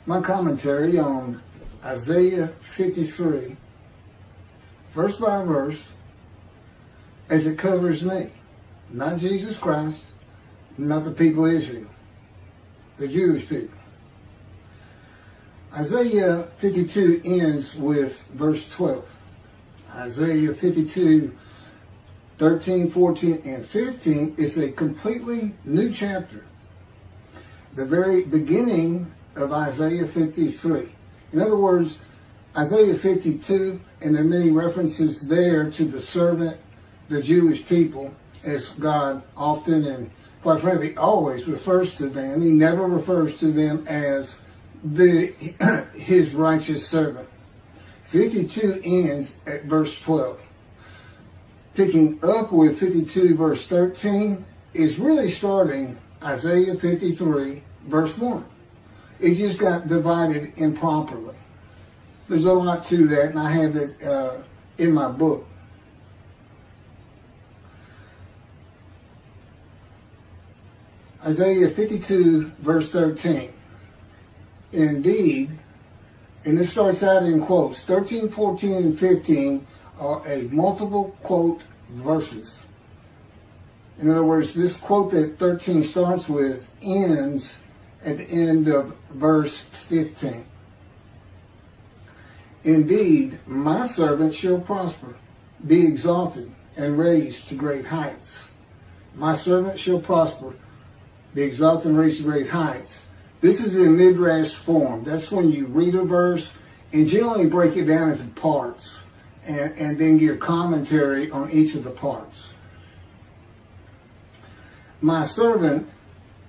My commentary on Isaiah 53, verse by verse, as it covers me. Not Jesus Christ, not the people of Israel, the Jewish people. Isaiah 52 ends with verse 12. Isaiah 52, 13, 14, and 15 is a completely new chapter. The very beginning of Isaiah 53. In other words, Isaiah 52, and there are many references there to the servant, the Jewish people, as God often and quite frankly always refers to them. He never refers to them as his righteous servant. 52 ends at verse 12. Picking up with 52 verse 13 is really starting Isaiah 53 verse 1. It just got divided improperly. There's a lot to that, and I have it in my book. Isaiah 52 verse 13. Indeed, and this starts out in quotes. 13, 14, and 15 are a multiple quote verses. In other words, this quote that 13 starts with ends at the end of verse 15. Indeed, my servant shall prosper, be exalted, and raised to great heights. My servant shall prosper, be exalted, and raised to great heights. This is in midrash form. That's when you read a verse and generally break it down into parts and then give commentary on each of the parts. My servant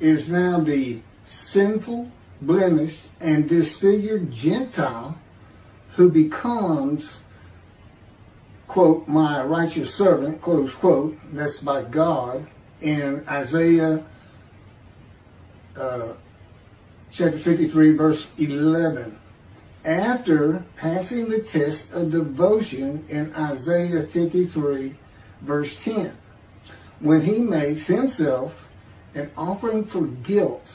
is now the sinful, blemished, and disfigured Gentile who becomes, quote, my righteous servant, close quote. That's by God in Isaiah chapter 53, verse 11. After passing the test of devotion in Isaiah 53, verse 10, when he makes himself an offering for guilt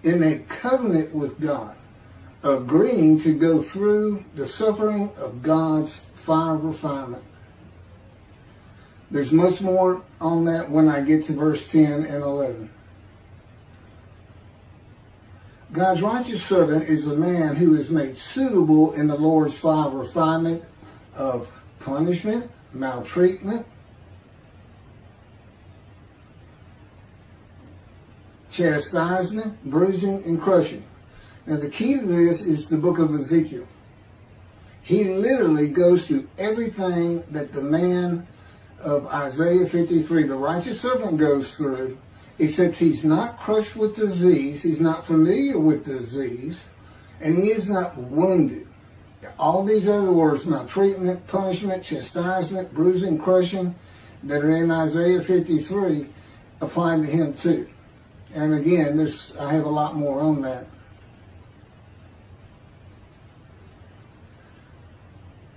in a covenant with God, agreeing to go through the suffering of God's fire of refinement. There's much more on that when I get to verse 10 and 11. God's righteous servant is a man who is made suitable in the Lord's fire of refinement of punishment, maltreatment, chastisement, bruising, and crushing. Now the key to this is the book of Ezekiel. He literally goes through everything that the man of Isaiah 53, the righteous servant, goes through, except he's not crushed with disease, he's not familiar with disease, and he is not wounded. All these other words, maltreatment, punishment, chastisement, bruising, crushing, that are in Isaiah 53, apply to him too. And again, I have a lot more on that.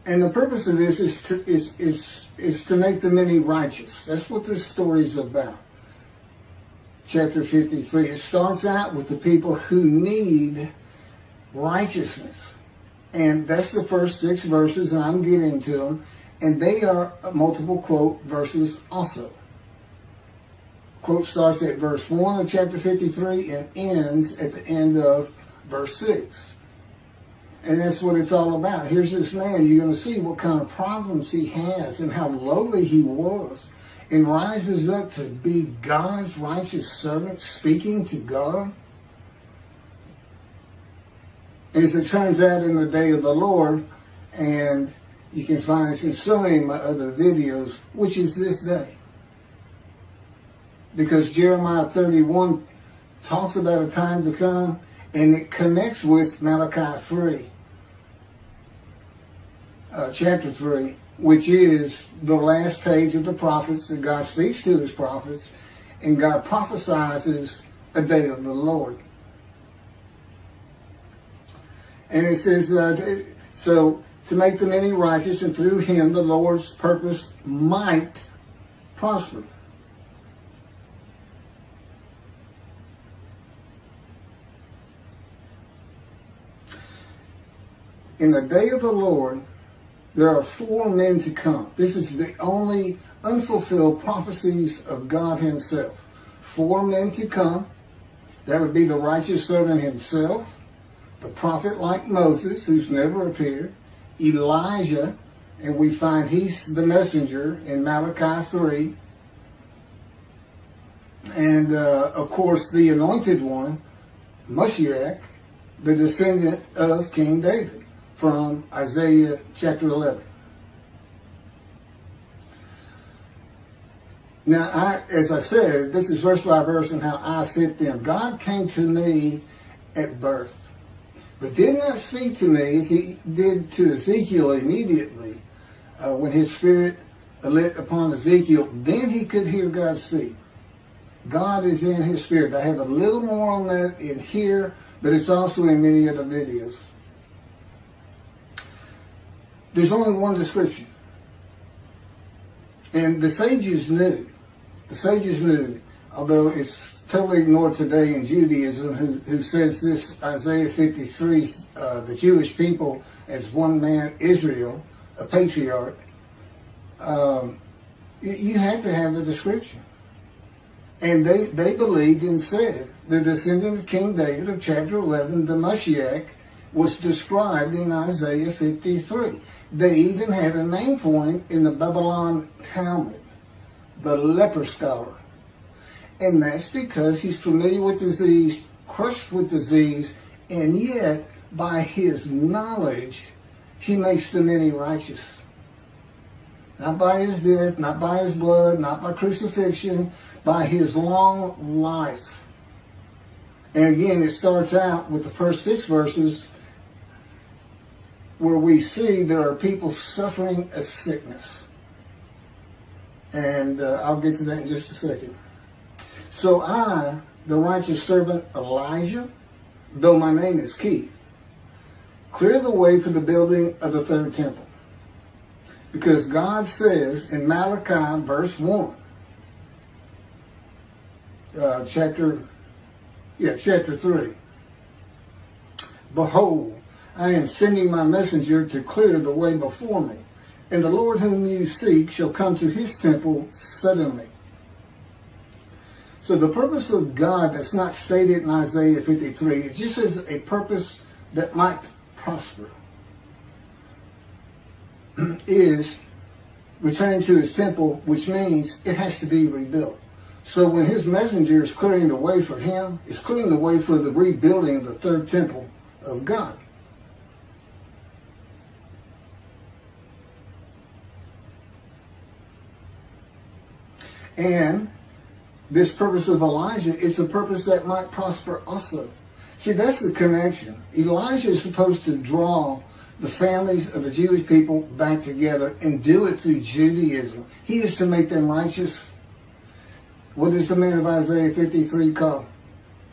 And the purpose of this is to make the many righteous. That's what this story is about. Chapter 53. It starts out with the people who need righteousness. And that's the first 6 verses, and I'm getting to them. And they are multiple quote verses also. Quote starts at verse 1 of chapter 53 and ends at the end of verse 6. And that's what it's all about. Here's this man. You're going to see what kind of problems he has and how lowly he was, and rises up to be God's righteous servant, speaking to God. As it turns out, in the day of the Lord, and you can find this in so many of my other videos, which is this day. Because Jeremiah 31 talks about a time to come, and it connects with Malachi 3, chapter 3, which is the last page of the prophets that God speaks to his prophets, and God prophesies a day of the Lord. And it says, so to make the many righteous, and through him the Lord's purpose might prosper. in the day of the Lord, there are 4 men to come. This is the only unfulfilled prophecies of God himself. 4 men to come. That would be the righteous servant himself, the prophet like Moses, who's never appeared, Elijah, and we find he's the messenger in Malachi 3, and of course the anointed one, Moshiach, the descendant of King David, from Isaiah chapter 11. Now, as I said, this is verse by verse and how I fit them. God came to me at birth, but did not speak to me as he did to Ezekiel immediately when his spirit lit upon Ezekiel. Then he could hear God speak. God is in his spirit. I have a little more on that in here, but it's also in many other videos. There's only one description. And the sages knew. The sages knew, although it's totally ignored today in Judaism, who says this Isaiah 53, the Jewish people as one man, Israel, a patriarch. You had to have the description. And they believed and said the descendant of King David of chapter 11, the Moshiach, was described in Isaiah 53. They even had a name for him in the Babylon Talmud, the leper scholar. And that's because he's familiar with disease, crushed with disease, and yet by his knowledge, he makes the many righteous. Not by his death, not by his blood, not by crucifixion, by his long life. And again, it starts out with the first 6 verses where we see there are people suffering a sickness. And I'll get to that in just a second. So I, the righteous servant Elijah, though my name is Keith, clear the way for the building of the 3rd temple. Because God says in Malachi verse 1, chapter 3, behold, I am sending my messenger to clear the way before me, and the Lord whom you seek shall come to his temple suddenly. So the purpose of God that's not stated in Isaiah 53, it just is a purpose that might prosper, is returning to his temple, which means it has to be rebuilt. So when his messenger is clearing the way for him, it's clearing the way for the rebuilding of the 3rd temple of God. And this purpose of Elijah is a purpose that might prosper also. See, that's the connection. Elijah is supposed to draw the families of the Jewish people back together and do it through Judaism. He is to make them righteous. What is the man of Isaiah 53 called?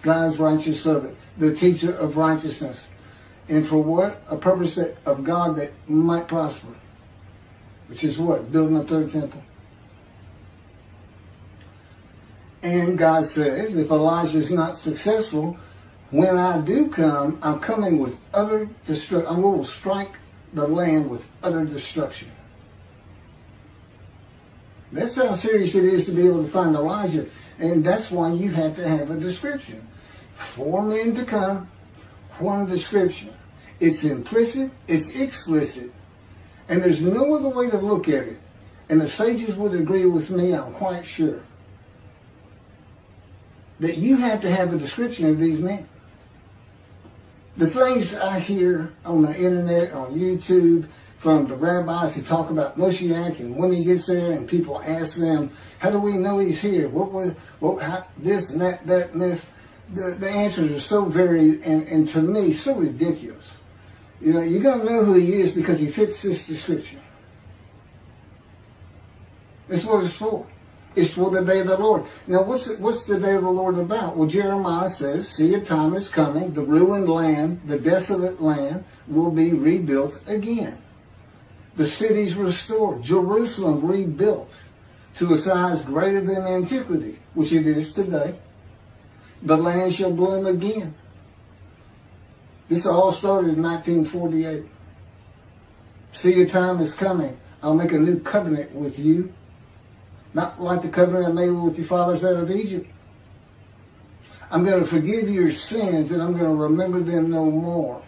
God's righteous servant, the teacher of righteousness. And for what? A purpose of God that might prosper. Which is what? Building a 3rd temple. And God says, if Elijah is not successful, when I do come, I'm coming with utter destruction. I will strike the land with utter destruction. That's how serious it is to be able to find Elijah. And that's why you have to have a description. 4 men to come, 1 description. It's implicit, it's explicit, and there's no other way to look at it. And the sages would agree with me, I'm quite sure, that you have to have a description of these men. The things I hear on the internet, on YouTube, from the rabbis who talk about Moshiach, and when he gets there and people ask them, how do we know he's here? This and that and this. The answers are so varied and to me so ridiculous. You know, you're going to know who he is because he fits this description. That's what it's for. It's for the day of the Lord. Now, what's the day of the Lord about? Well, Jeremiah says, see, a time is coming, the ruined land, the desolate land will be rebuilt again. The cities restored, Jerusalem rebuilt to a size greater than antiquity, which it is today. The land shall bloom again. This all started in 1948. See, your time is coming. I'll make a new covenant with you. Not like the covenant I made with your fathers out of Egypt. I'm going to forgive your sins and I'm going to remember them no more.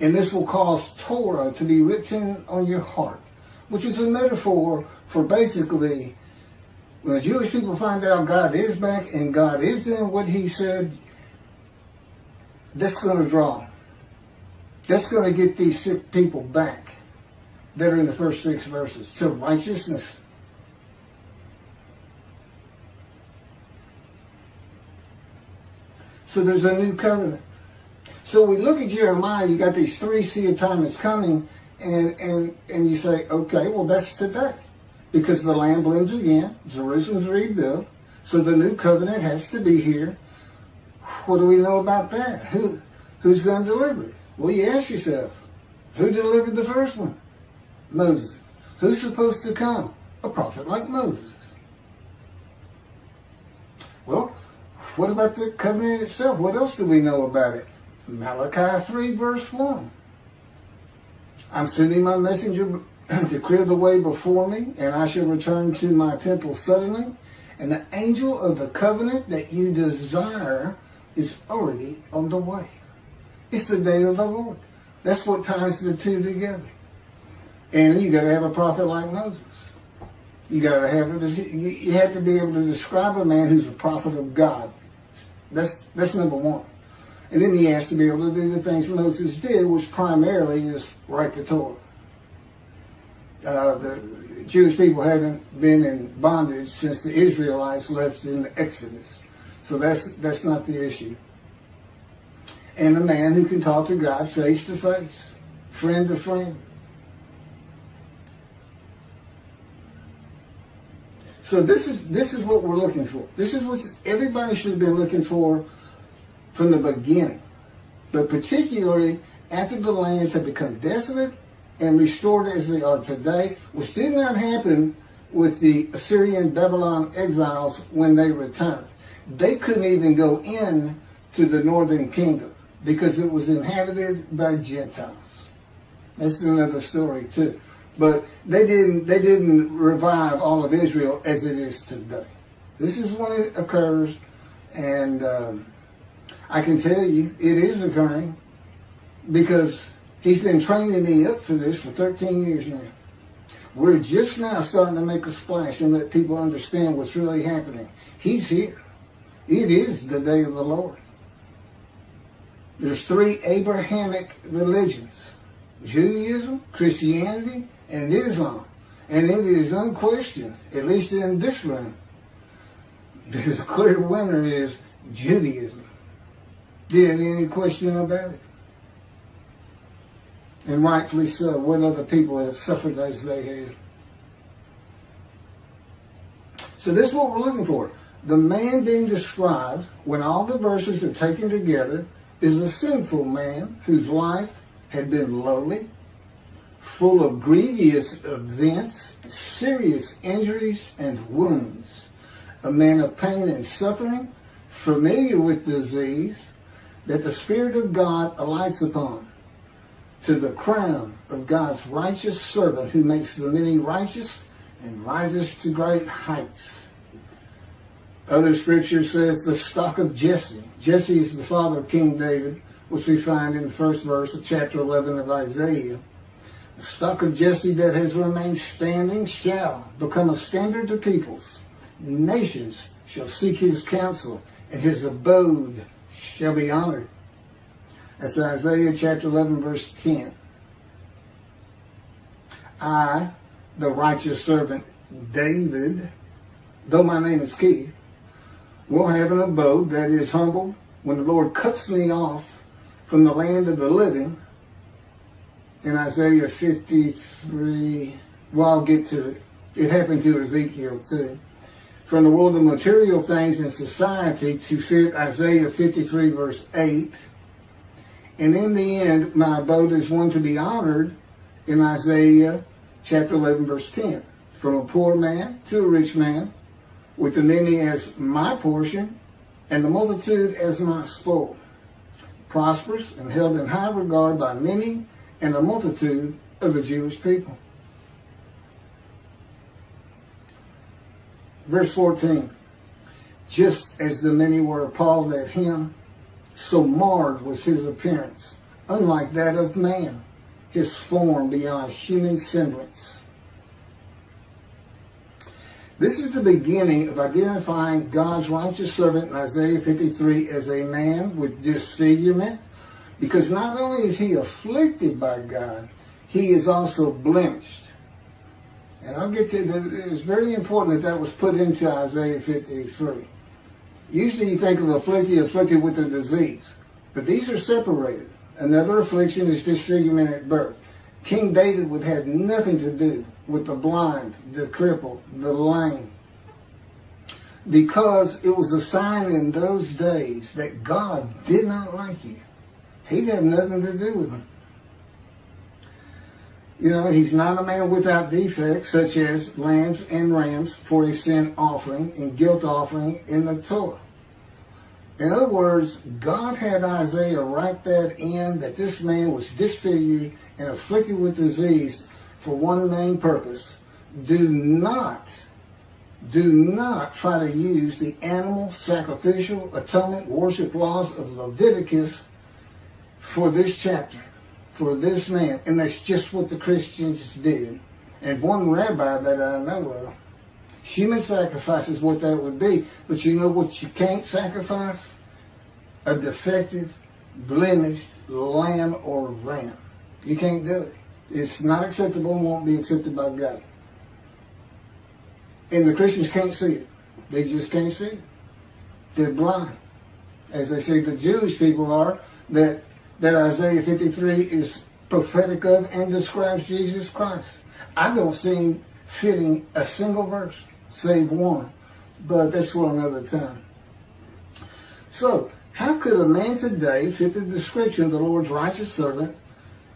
And this will cause Torah to be written on your heart, which is a metaphor for basically when the Jewish people find out God is back and God is doing what he said, that's going to draw. That's going to get these sick people back that are in the first 6 verses to righteousness. So there's a new covenant. So we look at Jeremiah, you got these 3 seed times coming, and you say, okay, well that's today. Because the land blooms again, Jerusalem's rebuilt, so the new covenant has to be here. What do we know about that? Who's going to deliver it? Well, you ask yourself, who delivered the first one? Moses. Who's supposed to come? A prophet like Moses. Well, what about the covenant itself? What else do we know about it? Malachi 3 verse 1. I'm sending my messenger to clear the way before me, and I shall return to my temple suddenly. And the angel of the covenant that you desire is already on the way. It's the day of the Lord. That's what ties the two together. And you got to have a prophet like Moses. You got to have it. You have to be able to describe a man who's a prophet of God. That's number one. And then he has to be able to do the things Moses did, which primarily is write the Torah. The Jewish people haven't been in bondage since the Israelites left in the Exodus. So that's not the issue. And a man who can talk to God face to face, friend to friend. So this is what we're looking for. This is what everybody should have been looking for from the beginning. But particularly after the lands have become desolate and restored as they are today, which did not happen with the Assyrian Babylon exiles when they returned. They couldn't even go in to the northern kingdom because it was inhabited by Gentiles. That's another story too. But they didn't revive all of Israel as it is today. This is when it occurs, and I can tell you it is occurring because he's been training me up for this for 13 years now. We're just now starting to make a splash and let people understand what's really happening. He's here. It is the day of the Lord. There's 3 Abrahamic religions: Judaism, Christianity, and Islam. And it is unquestioned, at least in this room, the clear winner is Judaism. There ain't any question about it. And rightfully so. What other people have suffered as they have. So this is what we're looking for. The man being described, when all the verses are taken together, is a sinful man whose life had been lowly, full of grievous events, serious injuries and wounds, a man of pain and suffering, familiar with disease, that the Spirit of God alights upon, to the crown of God's righteous servant who makes the many righteous and rises to great heights. Other scripture says the stock of Jesse. Jesse is the father of King David, which we find in the first verse of chapter 11 of Isaiah. The stock of Jesse that has remained standing shall become a standard to peoples. Nations shall seek his counsel, and his abode shall be honored. That's Isaiah chapter 11, verse 10. I, the righteous servant David, though my name is Keith, will have an abode that is humble when the Lord cuts me off from the land of the living. In Isaiah 53, well, I'll get to it. It happened to Ezekiel too. From the world of material things and society to fit Isaiah 53 verse 8. And in the end, my abode is one to be honored in Isaiah chapter 11 verse 10. From a poor man to a rich man, with the many as my portion, and the multitude as my spoil. Prosperous and held in high regard by many, and the multitude of the Jewish people. Verse 14, just as the many were appalled at him, so marred was his appearance, unlike that of man, his form beyond human semblance. This is the beginning of identifying God's righteous servant in Isaiah 53 as a man with disfigurement, because not only is he afflicted by God, he is also blemished. And I'll get to that. It's very important that was put into Isaiah 53. Usually you think of afflicted with a disease, but these are separated. Another affliction is disfigurement at birth. King David would have nothing to do with the blind, the crippled, the lame, because it was a sign in those days that God did not like you. He'd have nothing to do with them. You know, he's not a man without defects, such as lambs and rams for a sin offering and guilt offering in the Torah. In other words, God had Isaiah write that in, that this man was disfigured and afflicted with disease for one main purpose. Do not try to use the animal sacrificial atonement worship laws of Leviticus for this chapter, for this man. And that's just what the Christians did. And one rabbi that I know of, human sacrifice is what that would be. But you know what you can't sacrifice? A defective, blemished lamb or ram. You can't do it. It's not acceptable and won't be accepted by God. And the Christians can't see it. They just can't see it. They're blind. As they say the Jewish people are, that Isaiah 53 is prophetic of and describes Jesus Christ. I don't see him fitting a single verse, save one. But that's for another time. So, how could a man today fit the description of the Lord's righteous servant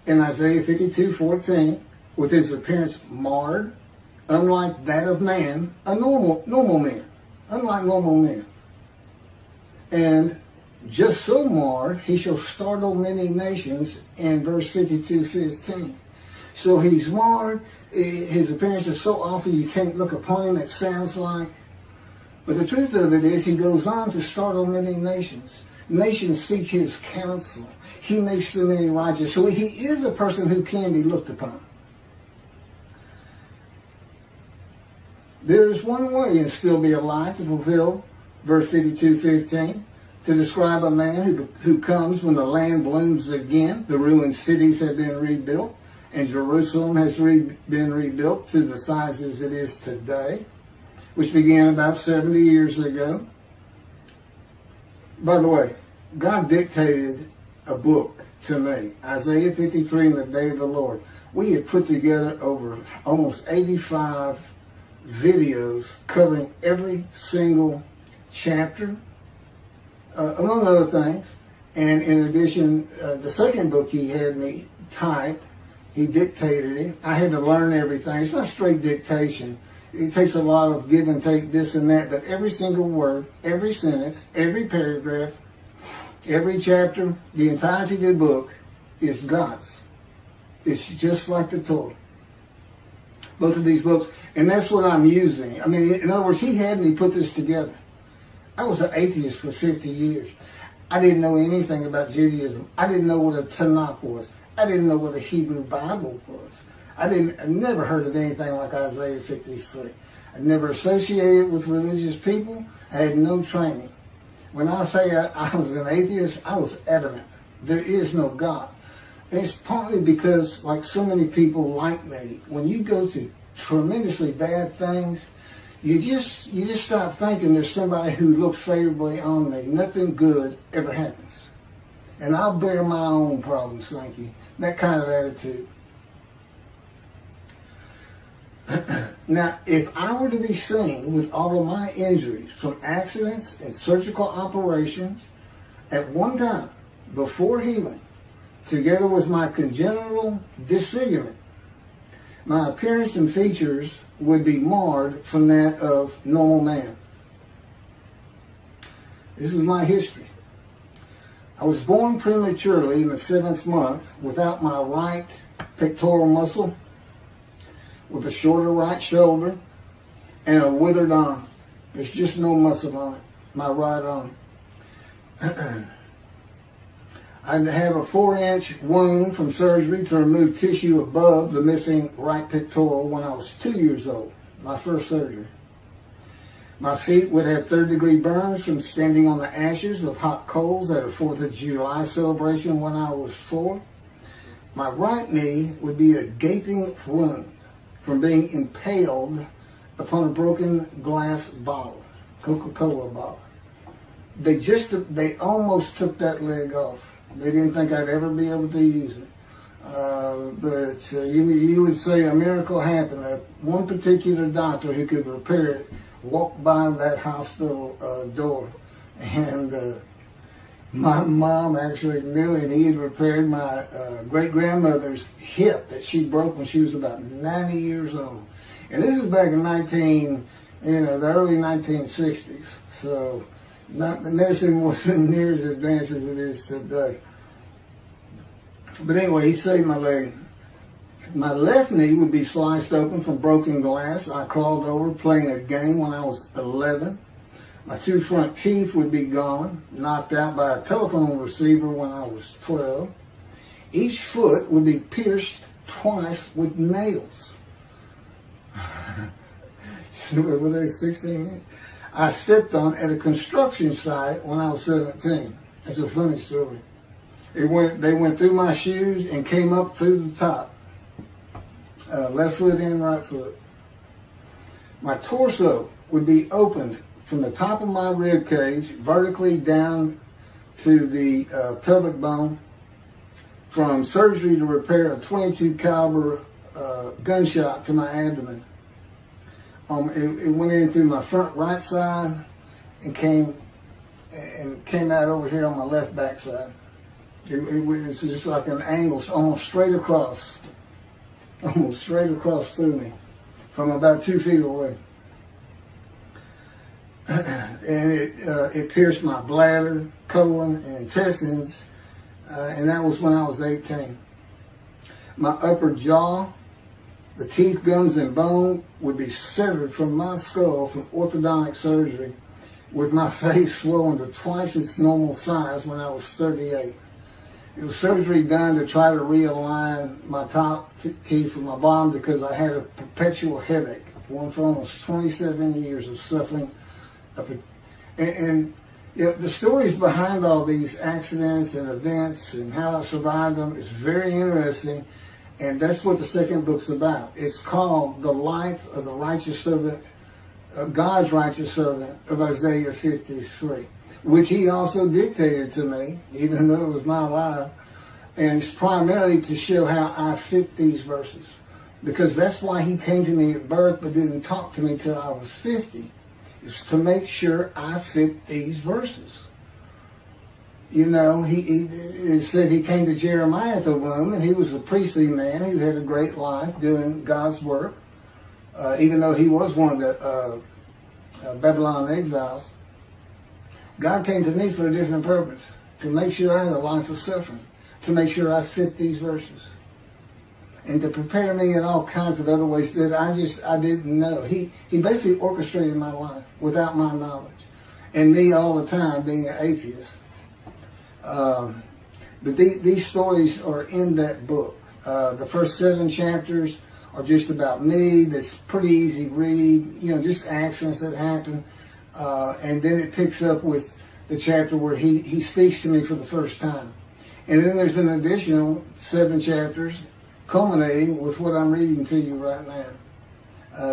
in Isaiah 52:14 with his appearance marred, unlike that of man, a normal man, unlike normal men? And just so marred, he shall startle many nations in verse 52:15. So he's marred, his appearance is so awful you can't look upon him, it sounds like. But the truth of it is, he goes on to startle many nations. Nations seek his counsel. He makes them many righteous. So he is a person who can be looked upon. There is one way and still be alive to fulfill verse 52:15, to describe a man who comes when the land blooms again, the ruined cities have been rebuilt, and Jerusalem has been rebuilt to the size as it is today, which began about 70 years ago. By the way, God dictated a book to me, Isaiah 53 and the Day of the Lord. We had put together over almost 85 videos covering every single chapter, among other things. And in addition, the second book he had me type, he dictated it. I had to learn everything. It's not straight dictation. It takes a lot of give and take, this and that, but every single word, every sentence, every paragraph, every chapter, the entirety of the book is God's. It's just like the Torah. Both of these books, and that's what I'm using. I mean, in other words, he had me put this together. I was an atheist for 50 years. I didn't know anything about Judaism. I didn't know what a Tanakh was. I didn't know what a Hebrew Bible was. I never heard of anything like Isaiah 53. I never associated with religious people. I had no training. When I say I was an atheist, I was adamant. There is no God. And it's partly because, like so many people like me, when you go through tremendously bad things, you just stop thinking there's somebody who looks favorably on me. Nothing good ever happens. And I'll bear my own problems, thank you. That kind of attitude. Now, if I were to be seen with all of my injuries from accidents and surgical operations at one time before healing, together with my congenital disfigurement, my appearance and features would be marred from that of normal man. This is my history. I was born prematurely in the 7th month without my right pectoral muscle, with a shorter right shoulder, and a withered arm. There's just no muscle on it, my right arm. I have a 4-inch wound from surgery to remove tissue above the missing right pectoral when I was 2 years old, my first surgery. My feet would have 3rd-degree burns from standing on the ashes of hot coals at a 4th of July celebration when I was 4. My right knee would be a gaping wound from being impaled upon a broken glass bottle, Coca-Cola bottle. They almost took that leg off. They didn't think I'd ever be able to use it. But you would say a miracle happened. One particular doctor who could repair it walked by that hospital door, and my mom actually knew him. He had repaired my great-grandmother's hip that she broke when she was about 90 years old. And this was back in the early 1960s. So the medicine wasn't near as advanced as it is today. But anyway, he saved my leg. My left knee would be sliced open from broken glass. I crawled over playing a game when I was 11. My 2 front teeth would be gone, knocked out by a telephone receiver when I was 12. Each foot would be pierced twice with nails. Were they 16? I stepped on at a construction site when I was 17. That's a funny story. They went through my shoes and came up through the top. Left foot and right foot. My torso would be opened from the top of my rib cage vertically down to the pelvic bone from surgery to repair a .22 caliber gunshot to my abdomen. It went in through my front right side and came out over here on my left back side. It was just like an angle, almost straight across through me from about 2 feet away. And it pierced my bladder, colon, and intestines, and that was when I was 18. My upper jaw, the teeth, gums, and bone would be severed from my skull from orthodontic surgery, with my face swollen to twice its normal size when I was 38. It was surgery done to try to realign my top teeth with my bottom because I had a perpetual headache, one for almost 27 years of suffering. And the stories behind all these accidents and events and how I survived them is very interesting, and that's what the second book's about. It's called The Life of the Righteous Servant, God's Righteous Servant of Isaiah 53. Which he also dictated to me, even though it was my life. And it's primarily to show how I fit these verses. Because that's why he came to me at birth but didn't talk to me till I was 50. It's to make sure I fit these verses. You know, he said he came to Jeremiah at the womb, and he was a priestly man who had a great life doing God's work, even though he was one of the Babylon exiles. God came to me for a different purpose, to make sure I had a life of suffering, to make sure I fit these verses, and to prepare me in all kinds of other ways that I didn't know. He basically orchestrated my life without my knowledge, and me all the time being an atheist. But these stories are in that book. The first 7 chapters are just about me. That's pretty easy read, just accidents that happen. And then it picks up with the chapter where he speaks to me for the first time. And then there's an additional 7 chapters culminating with what I'm reading to you right now.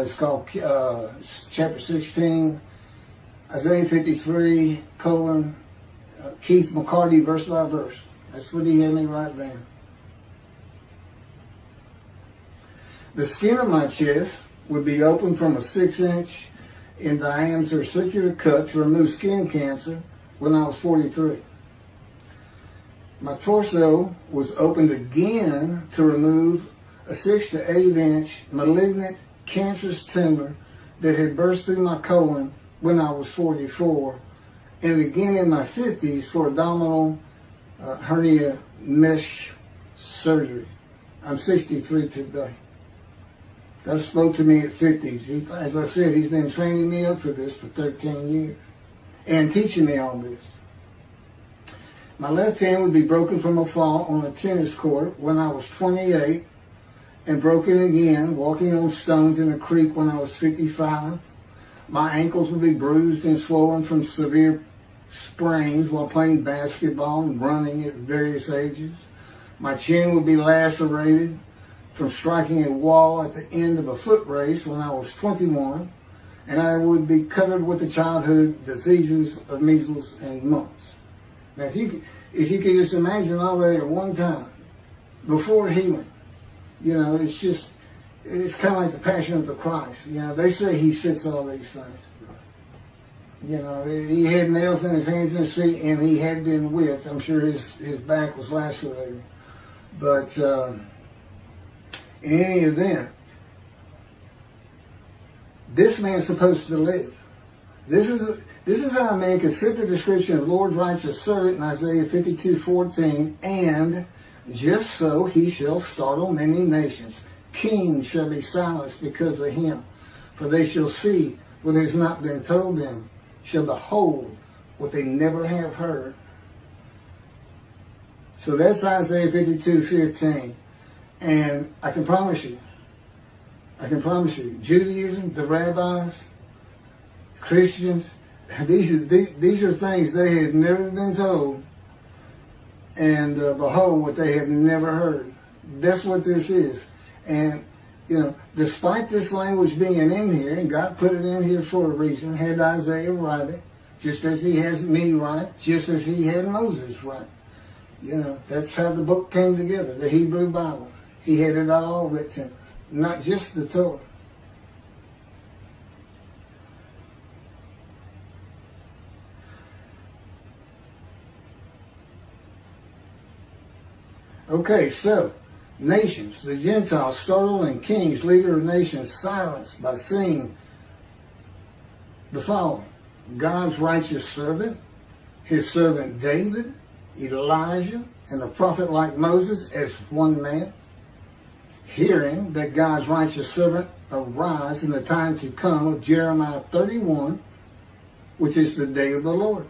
It's called chapter 16, Isaiah 53, Keith McCarty, verse by verse. That's what he had me write down. The skin of my chest would be open from a 6-inch in diameter circular cut to remove skin cancer when I was 43. My torso was opened again to remove a 6 to 8 inch malignant cancerous tumor that had burst through my colon when I was 44, and again in my 50s for abdominal hernia mesh surgery. I'm 63 today. God spoke to me at 50. As I said, he's been training me up for this for 13 years and teaching me all this. My left hand would be broken from a fall on a tennis court when I was 28 and broken again walking on stones in a creek when I was 55. My ankles would be bruised and swollen from severe sprains while playing basketball and running at various ages. My chin would be lacerated from striking a wall at the end of a foot race when I was 21, and I would be covered with the childhood diseases of measles and mumps. Now, if you could just imagine all that at one time, before healing, it's kind of like the Passion of the Christ. They say he fits all these things. He had nails in his hands and his feet, and he had been whipped. I'm sure his back was lacerated. But in any event, this man's supposed to live. This is how a man could fit the description of Lord's righteous servant in Isaiah 52:14, and just so he shall startle many nations. Kings shall be silenced because of him, for they shall see what has not been told them, shall behold what they never have heard. So that's Isaiah 52:15. And I can promise you, Judaism, the rabbis, Christians, these are things they had never been told, and behold what they have never heard. That's what this is. And, despite this language being in here, and God put it in here for a reason, had Isaiah write it, just as he has me write, just as he had Moses write. That's how the book came together, the Hebrew Bible. He had it all written, not just the Torah. Okay, so, nations, the Gentiles, startled, and kings, leader of nations, silenced by seeing the following. God's righteous servant, his servant David, Elijah, and the prophet like Moses as one man, hearing that God's righteous servant arrives in the time to come of Jeremiah 31, which is the day of the Lord.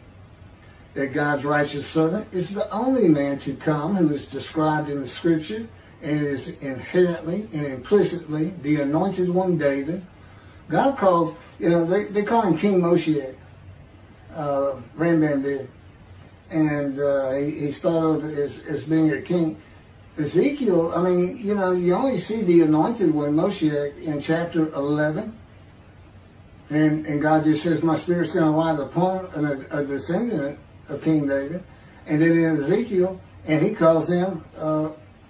That God's righteous servant is the only man to come who is described in the scripture and is inherently and implicitly the anointed one, David. God calls, they call him King Moshiach. Rambam did. And he started as being a king. Ezekiel, you only see the anointed one, Moshiach, in chapter 11. And God just says, my spirit's going to light upon a descendant of King David. And then in Ezekiel, and he calls him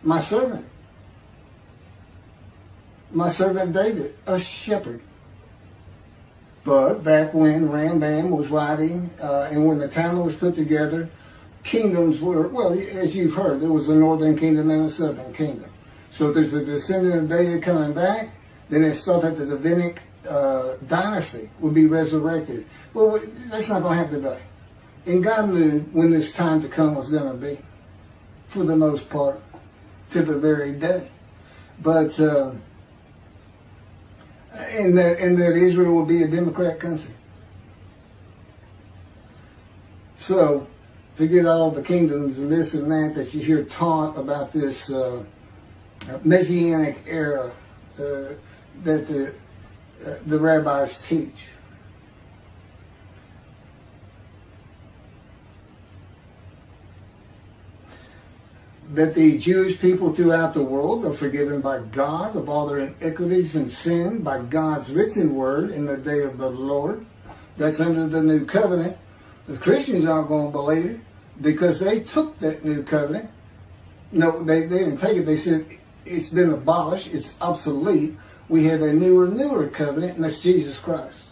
my servant David, a shepherd. But back when Rambam was writing, and when the Talmud was put together, kingdoms were, well, as you've heard, there was a northern kingdom and a southern kingdom. So if there's a descendant of David coming back, then it's thought that the Davidic dynasty would be resurrected. Well, that's not going to happen today. And God knew when this time to come was going to be, for the most part, to the very day. But, and that Israel will be a democrat country. So, to get all the kingdoms and this and that you hear taught about this Messianic era that the rabbis teach. That the Jewish people throughout the world are forgiven by God of all their iniquities and sin by God's written word in the day of the Lord. That's under the new covenant. The Christians aren't going to believe it because they took that new covenant. No, they didn't take it. They said it's been abolished. It's obsolete. We have a newer covenant, and that's Jesus Christ.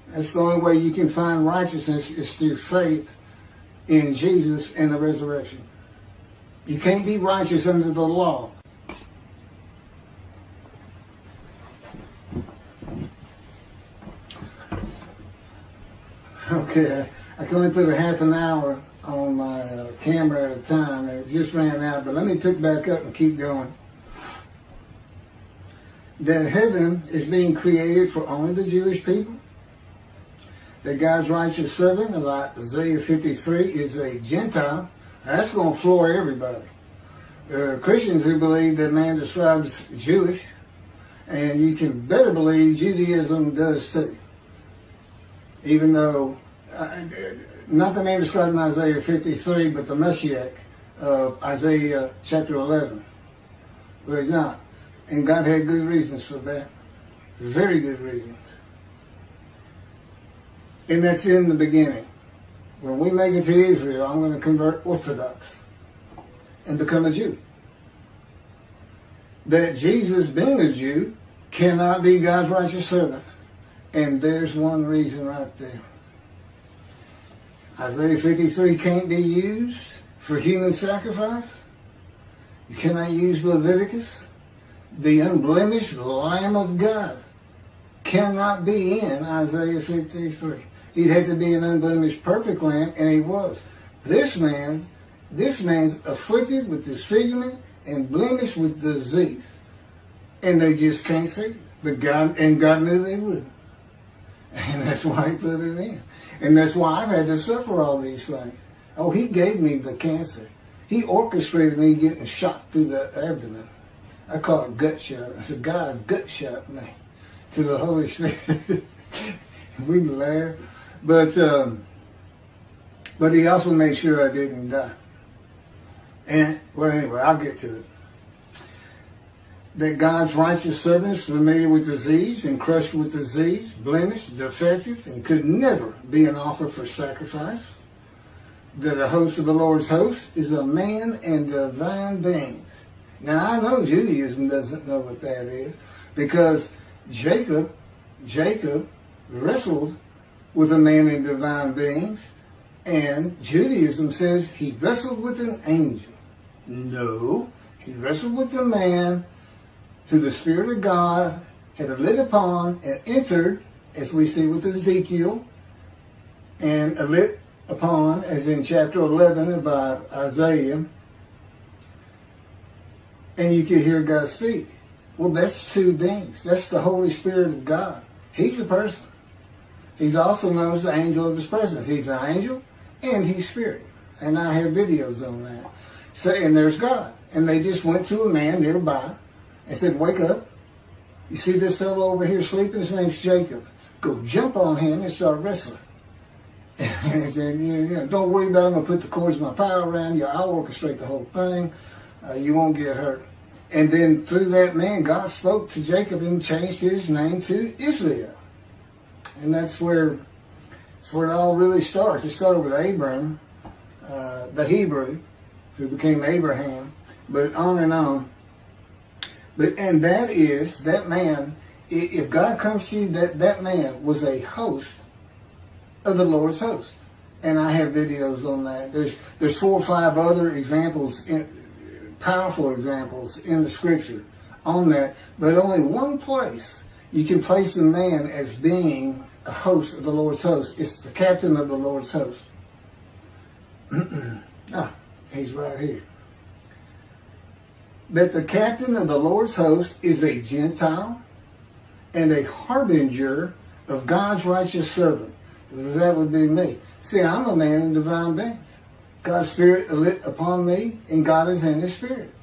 That's the only way you can find righteousness is through faith in Jesus and the resurrection. You can't be righteous under the law. Okay, I can only put a half an hour on my camera at a time, and it just ran out. But let me pick back up and keep going. That heaven is being created for only the Jewish people. That God's righteous servant, like Isaiah 53, is a Gentile. That's going to floor everybody. There are Christians who believe that man describes Jewish, and you can better believe Judaism does too. Even though, not the man described in Isaiah 53, but the Moshiach of Isaiah chapter 11. Well, he's not. And God had good reasons for that. Very good reasons. And that's in the beginning. When we make it to Israel, I'm going to convert Orthodox and become a Jew. That Jesus, being a Jew, cannot be God's righteous servant. And there's one reason right there. Isaiah 53 can't be used for human sacrifice. You cannot use Leviticus. The unblemished Lamb of God cannot be in Isaiah 53. He'd have to be an unblemished perfect lamb, and he was. This man's afflicted with disfigurement and blemished with disease. And they just can't see it. But God knew they would. And that's why he put it in. And that's why I've had to suffer all these things. Oh, he gave me the cancer. He orchestrated me getting shot through the abdomen. I call it gut shot. I said, God gut shot me to the Holy Spirit. We laugh. But he also made sure I didn't die. And, well, anyway, I'll get to it. That God's righteous servant is familiar with disease and crushed with disease, blemished, defective, and could never be an offer for sacrifice. That a host of the Lord's host is a man and divine beings. Now, I know Judaism doesn't know what that is, because Jacob wrestled with a man and divine beings, and Judaism says he wrestled with an angel. No, he wrestled with a man who the Spirit of God had lit upon and entered, as we see with Ezekiel, and lit upon, as in chapter 11 of Isaiah, and you could hear God speak. Well, that's two beings. That's the Holy Spirit of God. He's a person. He's also known as the angel of his presence. He's an angel and he's spirit. And I have videos on that. So, and there's God. And they just went to a man nearby and said, wake up. You see this fellow over here sleeping? His name's Jacob. Go jump on him and start wrestling. And he said, don't worry about it. I'm going to put the cords of my power around you. I'll orchestrate the whole thing. You won't get hurt. And then through that man, God spoke to Jacob and changed his name to Israel. And that's where it all really starts. It started with Abram, the Hebrew, who became Abraham, but on and on. And that man, if God comes to you, that man was a host of the Lord's host. And I have videos on that. There's 4 or 5 other examples, powerful examples in the scripture on that, but only one place you can place the man as being a host of the Lord's host. It's the captain of the Lord's host. He's right here. That the captain of the Lord's host is a Gentile and a harbinger of God's righteous servant. That would be me. See, I'm a man in divine beings. God's Spirit lit upon me, and God is in His Spirit.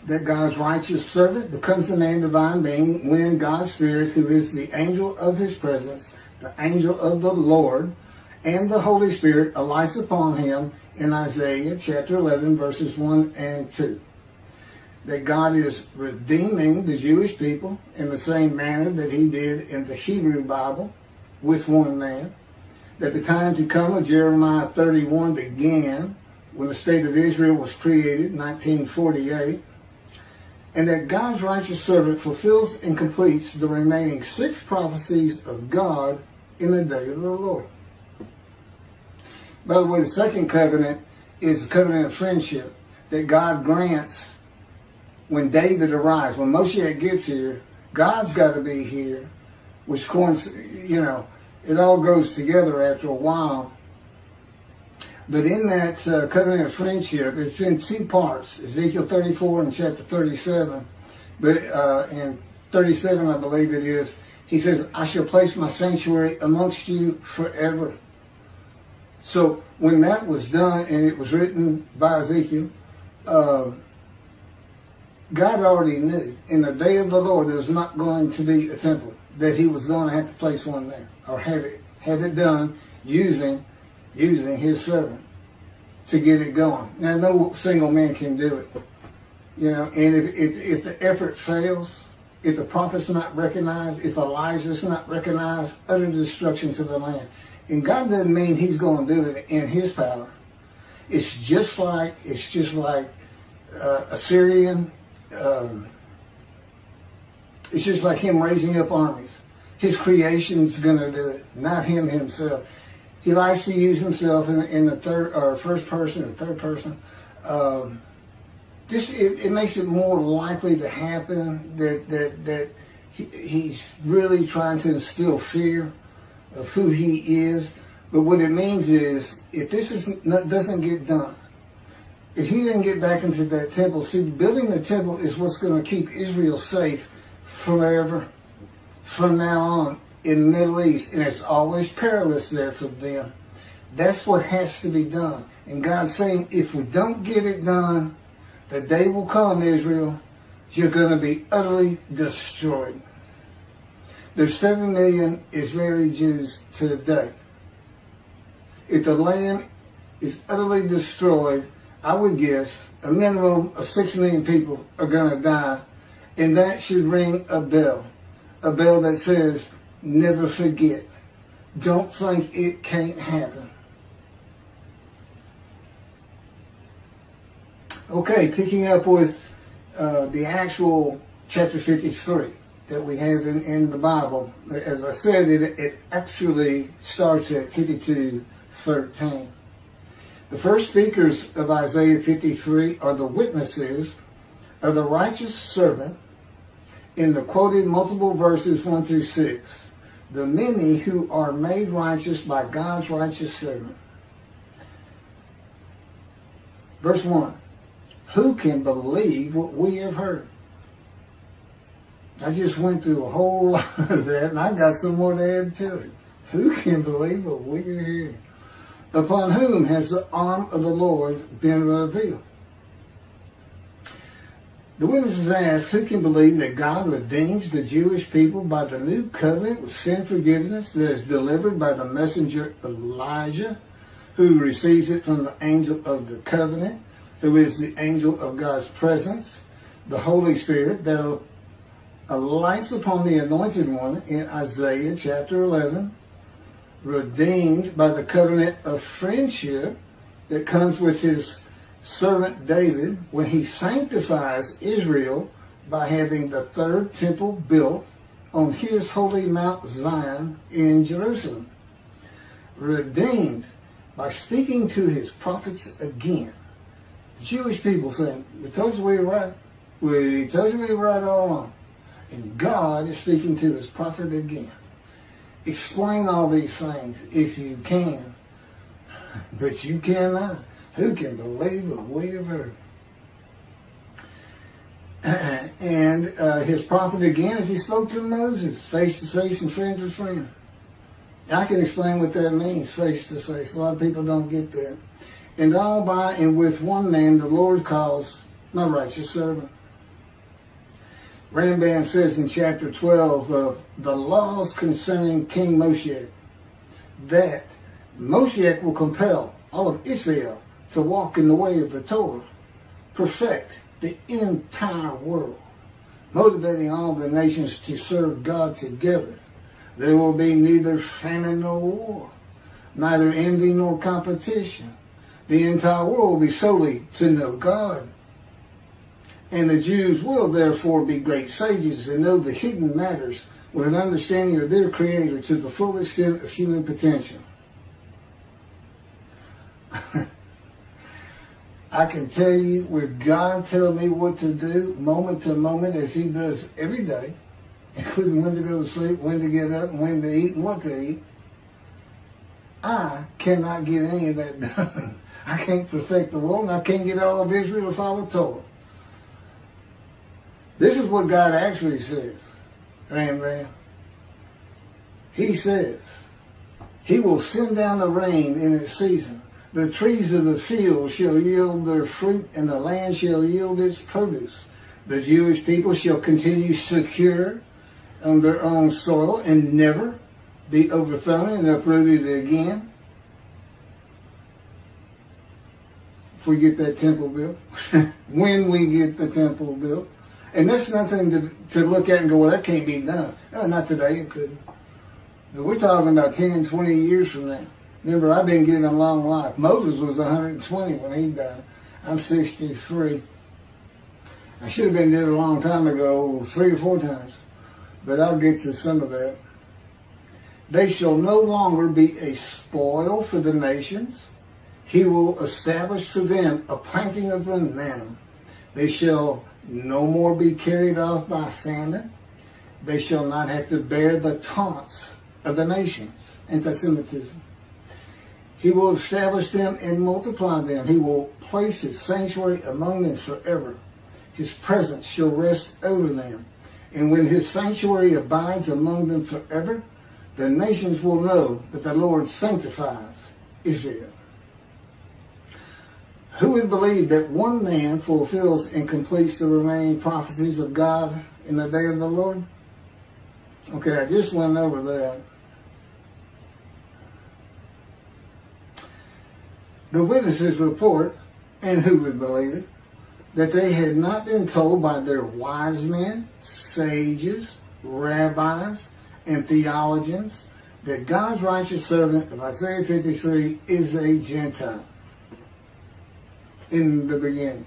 That God's righteous servant becomes a man divine being when God's Spirit, who is the angel of His presence, the angel of the Lord, and the Holy Spirit alights upon him in Isaiah chapter 11, verses 1 and 2. That God is redeeming the Jewish people in the same manner that He did in the Hebrew Bible with one man. That the time to come of Jeremiah 31 began when the state of Israel was created in 1948. And that God's righteous servant fulfills and completes the remaining 6 prophecies of God in the day of the Lord. By the way, the second covenant is the covenant of friendship that God grants when David arrives. When Moshiach gets here, God's got to be here, which it all goes together after a while. But in that covenant of friendship, it's in two parts. Ezekiel 34 and chapter 37. But in 37, I believe it is, he says, I shall place my sanctuary amongst you forever. So when that was done, and it was written by Ezekiel, God already knew in the day of the Lord there was not going to be a temple, that he was going to have to place one there, or have it done using his servant to get it going. Now, no single man can do it. And if the effort fails, if the prophet's not recognized, if Elijah's not recognized, utter destruction to the land. And God doesn't mean he's going to do it in his power. It's just like Assyrian. It's just like him raising up armies. His creation's going to do it, not him himself. He likes to use himself in the third or first person or third person. It makes it more likely to happen that he's really trying to instill fear of who he is. But what it means is, if this doesn't get done, if he didn't get back into that temple, see, building the temple is what's going to keep Israel safe forever, from now on, in the Middle East. And it's always perilous there for them. That's what has to be done. And God's saying, if we don't get it done, the day will come, Israel, you're going to be utterly destroyed. There's 7 million Israeli Jews today. If the land is utterly destroyed, I would guess a minimum of 6 million people are going to die. And that should ring a bell that says, never forget. Don't think it can't happen. Okay, picking up with the actual chapter 53 that we have in the Bible. As I said, it actually starts at 52:13. The first speakers of Isaiah 53 are the witnesses of the righteous servant in the quoted multiple verses 1 through 6. The many who are made righteous by God's righteous servant. Verse 1. Who can believe what we have heard? I just went through a whole lot of that, and I got some more to add to it. Who can believe what we are hearing? Upon whom has the arm of the Lord been revealed? The witnesses ask, who can believe that God redeems the Jewish people by the new covenant with sin forgiveness that is delivered by the messenger Elijah, who receives it from the angel of the covenant, who is the angel of God's presence, the Holy Spirit that alights upon the anointed one in Isaiah chapter 11, redeemed by the covenant of friendship that comes with his servant David when he sanctifies Israel by having the third temple built on his holy Mount Zion in Jerusalem. Redeemed by speaking to his prophets again. The Jewish people saying, we told you we were right. We told you we were right all along. And God is speaking to his prophet again. Explain all these things if you can. But you cannot. Who can believe what we have heard? And his prophet again, as he spoke to Moses, face to face and friend to friend. I can explain what that means, face to face. A lot of people don't get that. And all by and with one man the Lord calls my righteous servant. Rambam says in chapter 12 of the laws concerning King Moshiach that Moshiach will compel all of Israel to walk in the way of the Torah, perfect the entire world, motivating all the nations to serve God together. There will be neither famine nor war, neither envy nor competition. The entire world will be solely to know God. And the Jews will therefore be great sages and know the hidden matters with an understanding of their Creator to the full extent of human potential. I can tell you, with God telling me what to do moment to moment as he does every day, including when to go to sleep, when to get up, and when to eat, and what to eat, I cannot get any of that done. I can't perfect the world, and I can't get all of Israel to follow Torah. This is what God actually says. Amen. He says, He will send down the rain in its season. The trees of the field shall yield their fruit, and the land shall yield its produce. The Jewish people shall continue secure on their own soil and never be overthrown and uprooted again. If we get that temple built, when we get the temple built. And that's nothing to look at and go, well, that can't be done. No, not today, it couldn't. But we're talking about 10, 20 years from now. Remember, I've been getting a long life. Moses was 120 when he died. I'm 63. I should have been dead a long time ago, 3 or 4 times. But I'll get to some of that. They shall no longer be a spoil for the nations. He will establish for them a planting of renown. They shall no more be carried off by famine. They shall not have to bear the taunts of the nations. Anti-Semitism. He will establish them and multiply them. He will place His sanctuary among them forever. His presence shall rest over them. And when His sanctuary abides among them forever, the nations will know that the Lord sanctifies Israel. Who would believe that one man fulfills and completes the remaining prophecies of God in the day of the Lord? Okay, I just went over that. The witnesses report, and who would believe it, that they had not been told by their wise men, sages, rabbis, and theologians that God's righteous servant of Isaiah 53 is a Gentile. In the beginning.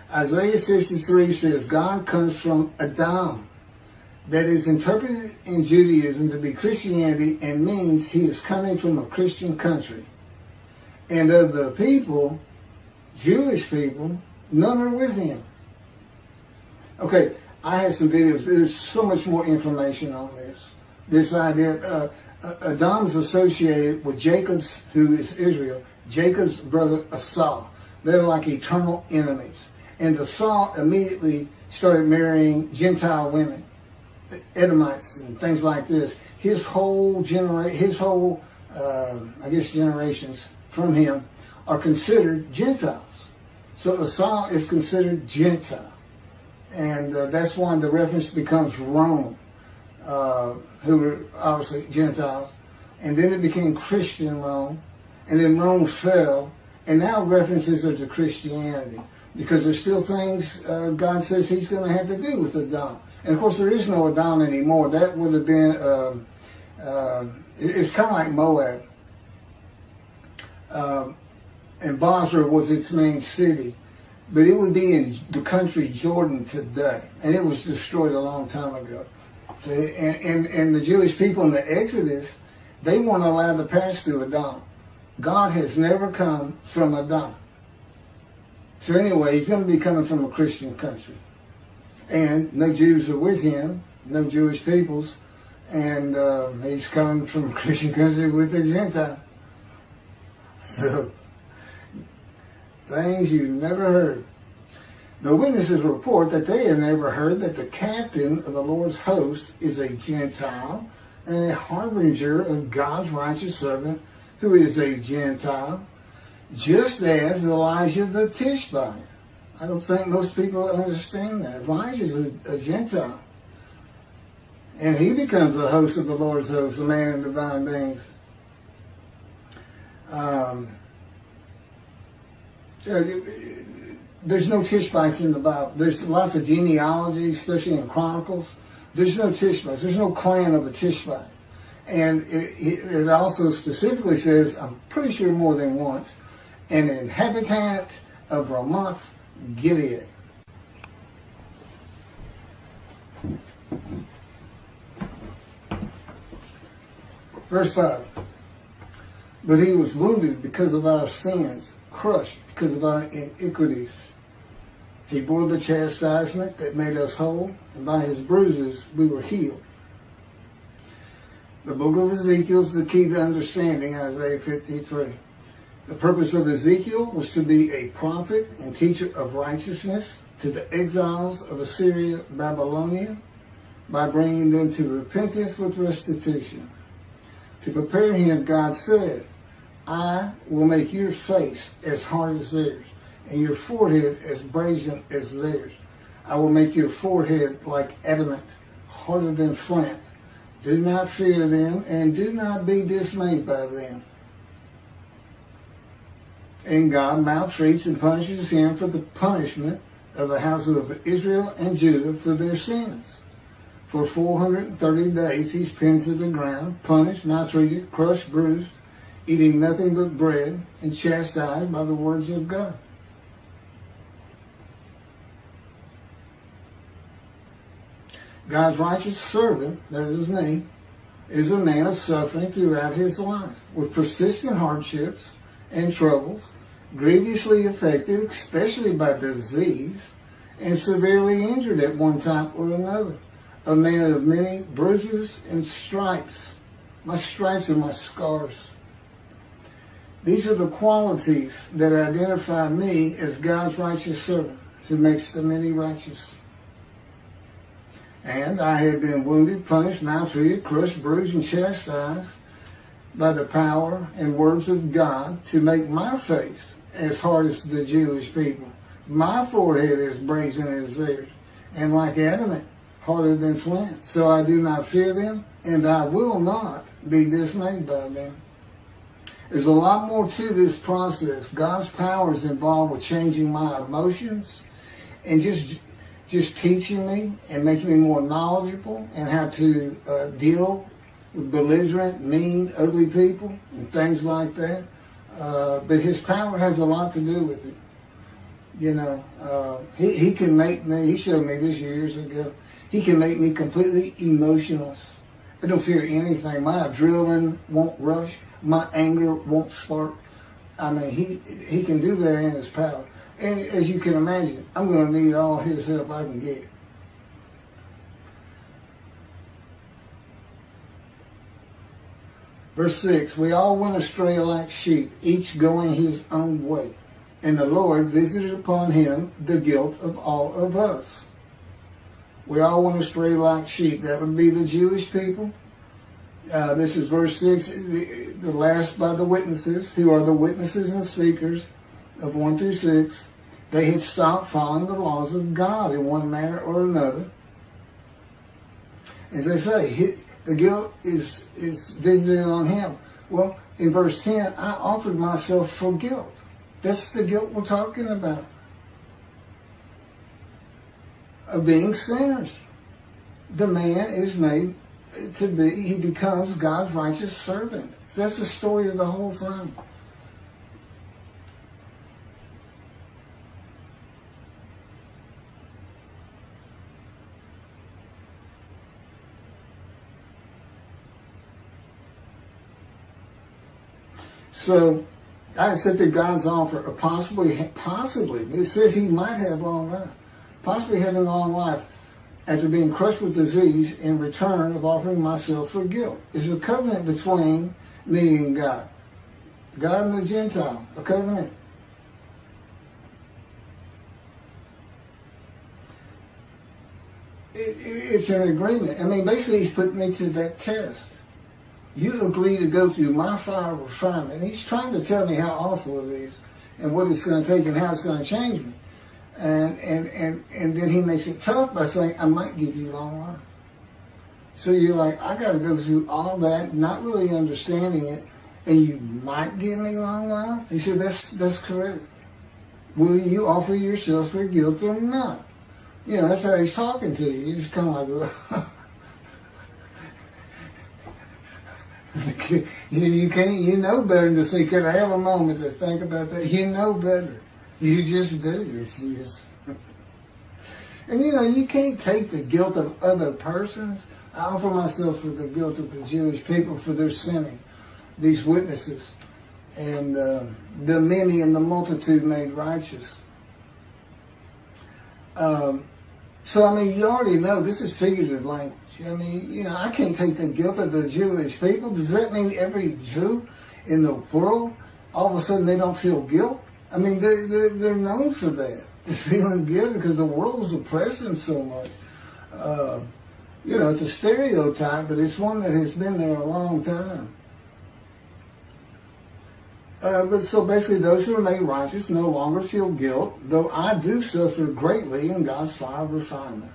Isaiah 63 says God comes from Adam. That is interpreted in Judaism to be Christianity and means He is coming from a Christian country. And of the people, Jewish people, none are with Him. Okay, I have some videos. There's so much more information on this. This idea, Adam's associated with Jacob's, who is Israel, Jacob's brother Esau. They're like eternal enemies. And Esau immediately started marrying Gentile women, Edomites and things like this. His whole generations from him are considered Gentiles. So Esau is considered Gentile. And that's why the reference becomes Rome, who were obviously Gentiles. And then it became Christian Rome. And then Rome fell. And now references are to Christianity because there's still things God says He's going to have to do with Adam. And of course, there is no Adam anymore. That would have been, it's kind of like Moab. And Basra was its main city. But it would be in the country Jordan today. And it was destroyed a long time ago. So, and the Jewish people in the Exodus, they weren't allowed to pass through Adam. God has never come from Adam. So anyway, He's going to be coming from a Christian country. And no Jews are with Him, no Jewish peoples. And He's coming from a Christian country with a Gentile. So, things you never heard. The witnesses report that they have never heard that the captain of the Lord's host is a Gentile and a harbinger of God's righteous servant, who is a Gentile, just as Elijah the Tishbite. I don't think most people understand that. Elijah is a Gentile. And he becomes the host of the Lord's host, a man of divine beings. There's no Tishbites in the Bible. There's lots of genealogy, especially in Chronicles. There's no Tishbites. There's no clan of a Tishbite. And it also specifically says, I'm pretty sure more than once, an inhabitant of Ramoth Gilead. Verse 5. But He was wounded because of our sins, crushed because of our iniquities. He bore the chastisement that made us whole, and by His bruises we were healed. The book of Ezekiel is the key to understanding Isaiah 53. The purpose of Ezekiel was to be a prophet and teacher of righteousness to the exiles of Assyria, Babylonia, by bringing them to repentance with restitution. To prepare him, God said, I will make your face as hard as theirs, and your forehead as brazen as theirs. I will make your forehead like adamant, harder than flint. Do not fear them, and do not be dismayed by them. And God maltreats and punishes him for the punishment of the houses of Israel and Judah for their sins. For 430 days he's pinned to the ground, punished, maltreated, crushed, bruised, eating nothing but bread, and chastised by the words of God. God's righteous servant, that is me, is a man of suffering throughout his life, with persistent hardships and troubles, grievously affected, especially by disease, and severely injured at one time or another. A man of many bruises and stripes. My stripes are my scars. These are the qualities that identify me as God's righteous servant, who makes the many righteous. And I have been wounded, punished, maltreated, crushed, bruised, and chastised by the power and words of God to make my face as hard as the Jewish people. My forehead is brazen as theirs, and like adamant, harder than flint. So I do not fear them, and I will not be dismayed by them. There's a lot more to this process. God's power is involved with changing my emotions and just teaching me and making me more knowledgeable and how to deal with belligerent, mean, ugly people and things like that. But his power has a lot to do with it. You know, he can make me, he showed me this years ago, he can make me completely emotionless. I don't fear anything. My adrenaline won't rush. My anger won't spark. I mean, he can do that in his power. And as you can imagine, I'm going to need all his help I can get. Verse 6, we all went astray like sheep, each going his own way. And the Lord visited upon him the guilt of all of us. We all went astray like sheep. That would be the Jewish people. This is verse 6, the last by the witnesses, who are the witnesses and speakers of 1 through 6. They had stopped following the laws of God in one manner or another. As I say, the guilt is visited on him. Well, in verse 10, I offered myself for guilt. That's the guilt we're talking about. Of being sinners. The man is made to be, he becomes God's righteous servant. That's the story of the whole thing. So, I accepted God's offer of possibly, it says he might have long life, possibly having a long life after being crushed with disease in return of offering myself for guilt. It's a covenant between me and God. God and the Gentile, a covenant. It's an agreement. I mean, basically he's putting me to that test. You agree to go through my fire of refinement. He's trying to tell me how awful it is and what it's going to take and how it's going to change me. And then he makes it tough by saying, I might give you long life. So you're like, I got to go through all that, not really understanding it, and you might give me long life? He said, that's correct. Will you offer yourself for guilt or not? You know, that's how he's talking to you. You're just kind of like, you know better than to say, could I have a moment to think about that? You know better. You just do. And you know, you can't take the guilt of other persons. I offer myself for the guilt of the Jewish people for their sinning. These witnesses. And the many and the multitude made righteous. So, I mean, you already know this is figurative language. I mean, you know, I can't take the guilt of the Jewish people. Does that mean every Jew in the world, all of a sudden they don't feel guilt? I mean, they're known for that. They're feeling guilt because the world is oppressing so much. You know, it's a stereotype, but it's one that has been there a long time. But so basically, those who remain righteous no longer feel guilt, though I do suffer greatly in God's fire of refinement.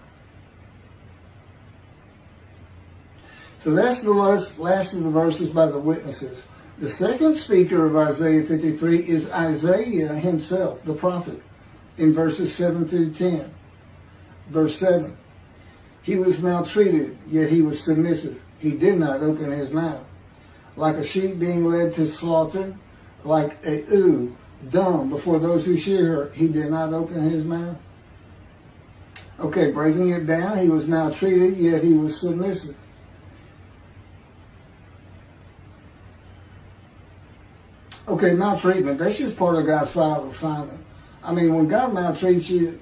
So that's the last of the verses by the witnesses. The second speaker of Isaiah 53 is Isaiah himself, the prophet, in verses 7 through 10. Verse 7, he was maltreated, yet he was submissive. He did not open his mouth. Like a sheep being led to slaughter, like a ewe dumb before those who shear her, he did not open his mouth. Okay, breaking it down, he was maltreated, yet he was submissive. Okay, maltreatment, that's just part of God's fire of refinement. I mean, when God maltreats you,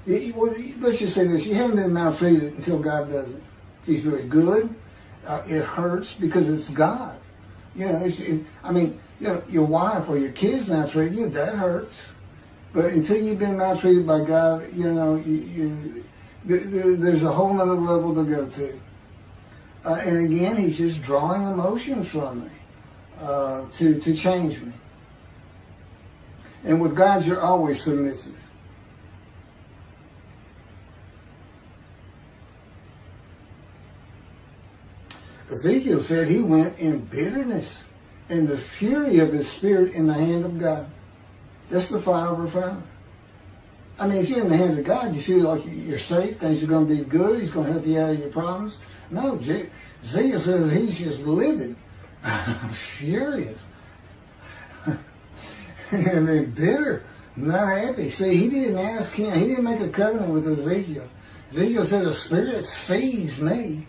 let's just say this, you haven't been maltreated until God does it. He's very good. It hurts because it's God. You know, I mean, you know, your wife or your kids maltreat you, that hurts. But until you've been maltreated by God, you know, there's a whole other level to go to. And again, he's just drawing emotions from me to change me. And with God, you're always submissive. Ezekiel said he went in bitterness and the fury of his spirit in the hand of God. That's the fire of refinement. I mean, if you're in the hands of God, you feel like you're safe, things are going to be good, he's going to help you out of your problems. No, Ezekiel says he's just livid, furious, and then bitter, not happy. See, he didn't ask him, he didn't make a covenant with Ezekiel. Ezekiel said, the Spirit sees me.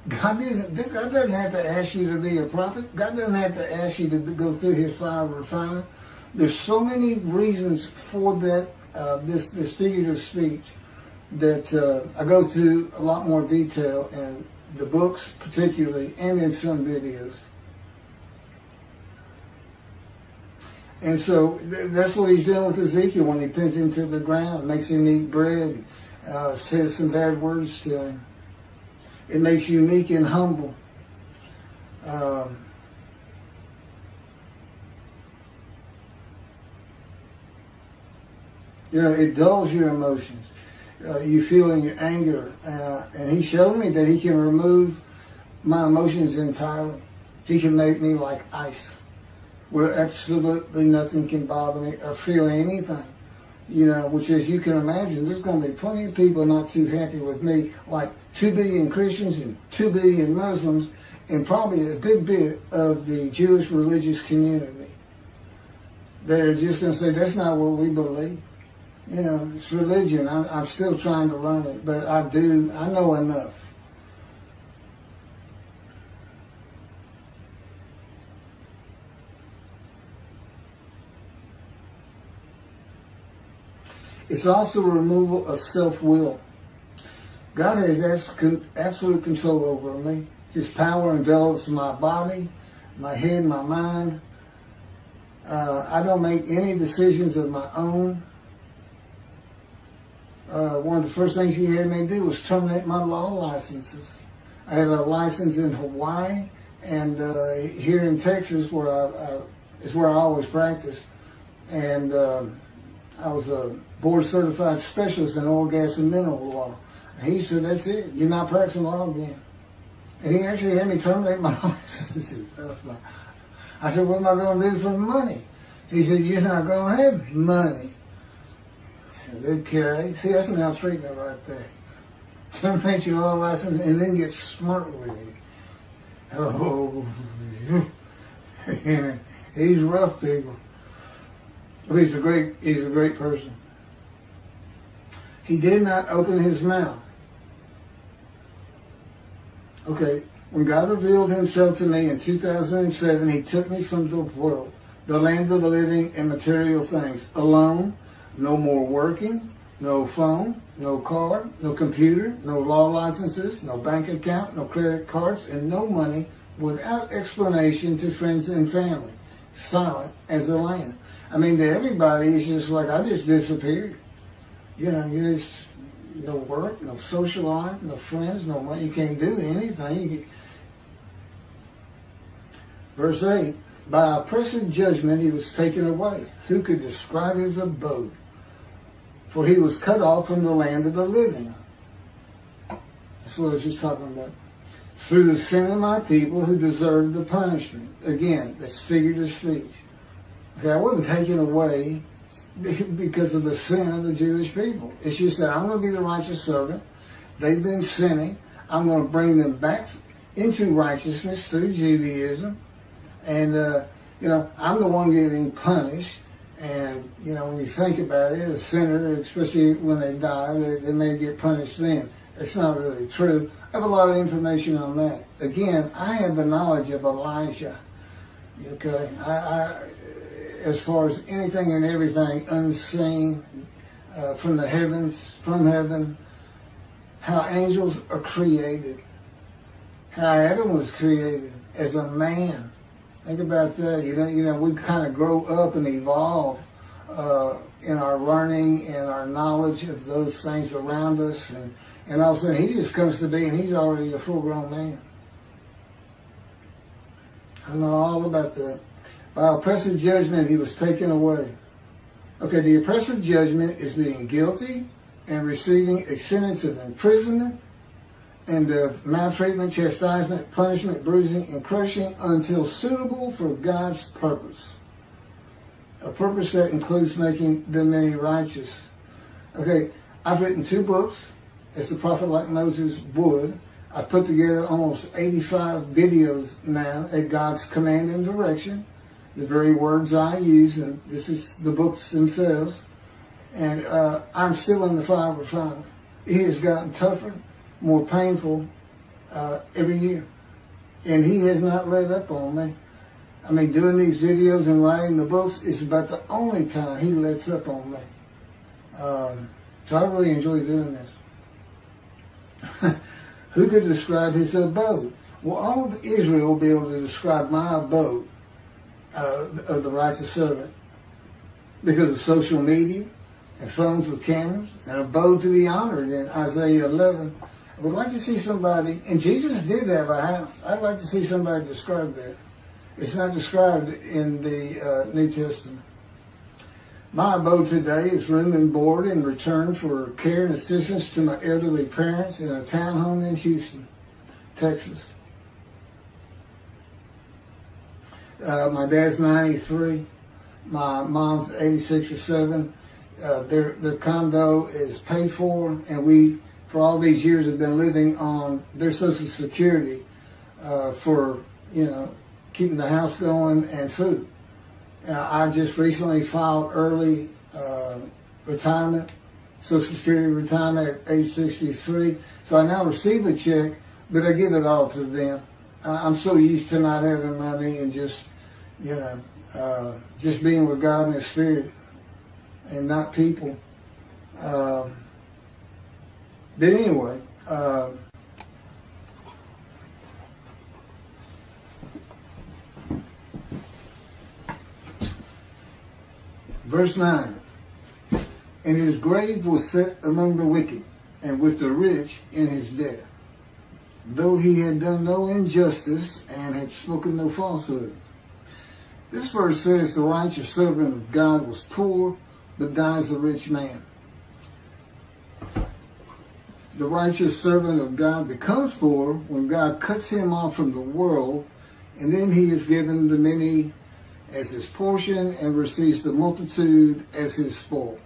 God doesn't have to ask you to be a prophet. God doesn't have to ask you to go through his fire of refinement. There's so many reasons for that, this figurative speech that I go to a lot more detail in the books particularly and in some videos. And so that's what he's doing with Ezekiel when he pins him to the ground, makes him eat bread, says some bad words to him. It makes you meek and humble. You know, it dulls your emotions. You feel in your anger. And he showed me that he can remove my emotions entirely. He can make me like ice, where absolutely nothing can bother me or feel anything. You know, which as you can imagine, there's going to be plenty of people not too happy with me, like 2 billion Christians and 2 billion Muslims, and probably a good bit of the Jewish religious community. They're just going to say, that's not what we believe. You know, it's religion. I'm still trying to learn it, but I know enough. It's also removal of self-will. God has absolute control over me. His power envelops my body, my head, my mind. I don't make any decisions of my own. One of the first things he had me do was terminate my law licenses. I had a license in Hawaii and here in Texas, where is where I always practiced. And I was a board-certified specialist in oil, gas, and mineral law. And he said, that's it. You're not practicing law again. And he actually had me terminate my licenses. I said, what am I going to do for money? He said, you're not going to have money. I said, okay. See, that's maltreatment right there. Terminate your law license and then get smart with it. Oh, he's rough, people. But he's a great person. He did not open his mouth. Okay, when God revealed himself to me in 2007, he took me from the world, the land of the living and material things, alone, no more working, no phone, no car, no computer, no law licenses, no bank account, no credit cards, and no money without explanation to friends and family. Silent as a lamb. I mean, to everybody, it's just like, I just disappeared. You just, no work, no social life, no friends, no money. You can't do anything. Verse 8, by oppressive judgment he was taken away. Who could describe his abode? For he was cut off from the land of the living. That's what I was just talking about. Through the sin of my people who deserved the punishment. Again, that's figurative speech. Okay, I wasn't taken away because of the sin of the Jewish people. It's just that I'm going to be the righteous servant. They've been sinning. I'm going to bring them back into righteousness through Judaism. And, I'm the one getting punished. And, when you think about it, a sinner, especially when they die, they may get punished then. It's not really true. I have a lot of information on that. Again, I have the knowledge of Elijah. Okay? I as far as anything and everything unseen from the heavens, from heaven, how angels are created, how Adam was created as a man. Think about that. We kind of grow up and evolve in our learning and our knowledge of those things around us, and all of a sudden he just comes to be and he's already a full-grown man. I know all about that. By oppressive judgment he was taken away. Okay, the oppressive judgment is being guilty and receiving a sentence of imprisonment and of maltreatment, chastisement, punishment, bruising, and crushing until suitable for God's purpose. A purpose that includes making the many righteous. Okay, I've written 2 books, as the prophet like Moses would. I've put together almost 85 videos now at God's command and direction. The very words I use, and this is the books themselves. And I'm still in the fire of refinement. It has gotten tougher, more painful every year. And he has not let up on me. I mean, doing these videos and writing the books is about the only time he lets up on me. So I really enjoy doing this. Who could describe his abode? Well, all of Israel will be able to describe my abode of the righteous servant because of social media and phones with cameras, and abode to be honored in Isaiah 11. I would like to see somebody, and Jesus did have a house. I'd like to see somebody describe that. It's not described in the New Testament. My abode today is room and board in return for care and assistance to my elderly parents in a townhome in Houston, Texas. My dad's 93. My mom's 86 or 7. Their condo is paid for, and we, for all these years, have been living on their Social Security for, keeping the house going and food. I just recently filed early retirement, Social Security retirement at age 63. So I now receive a check, but I give it all to them. I'm so used to not having money and just, just being with God and His Spirit and not people. But anyway, verse 9, and his grave was set among the wicked, and with the rich in his death, though he had done no injustice and had spoken no falsehood. This verse says the righteous servant of God was poor, but dies a rich man. The righteous servant of God becomes poor when God cuts him off from the world, and then he is given the many as his portion and receives the multitude as his spoil.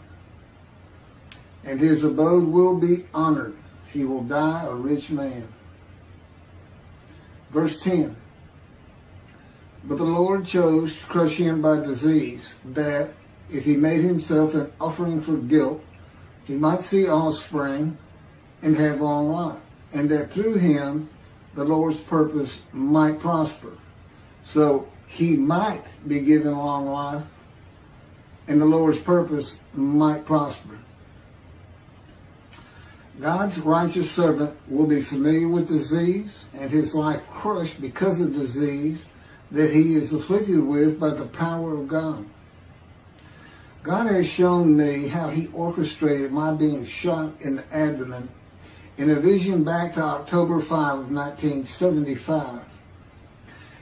And his abode will be honored. He will die a rich man. Verse 10. But the Lord chose to crush him by disease, that if he made himself an offering for guilt, he might see offspring and have long life, and that through him the Lord's purpose might prosper. So he might be given long life, and the Lord's purpose might prosper. God's righteous servant will be familiar with disease and his life crushed because of disease that he is afflicted with by the power of God. God has shown me how he orchestrated my being shot in the abdomen in a vision back to October 5 of 1975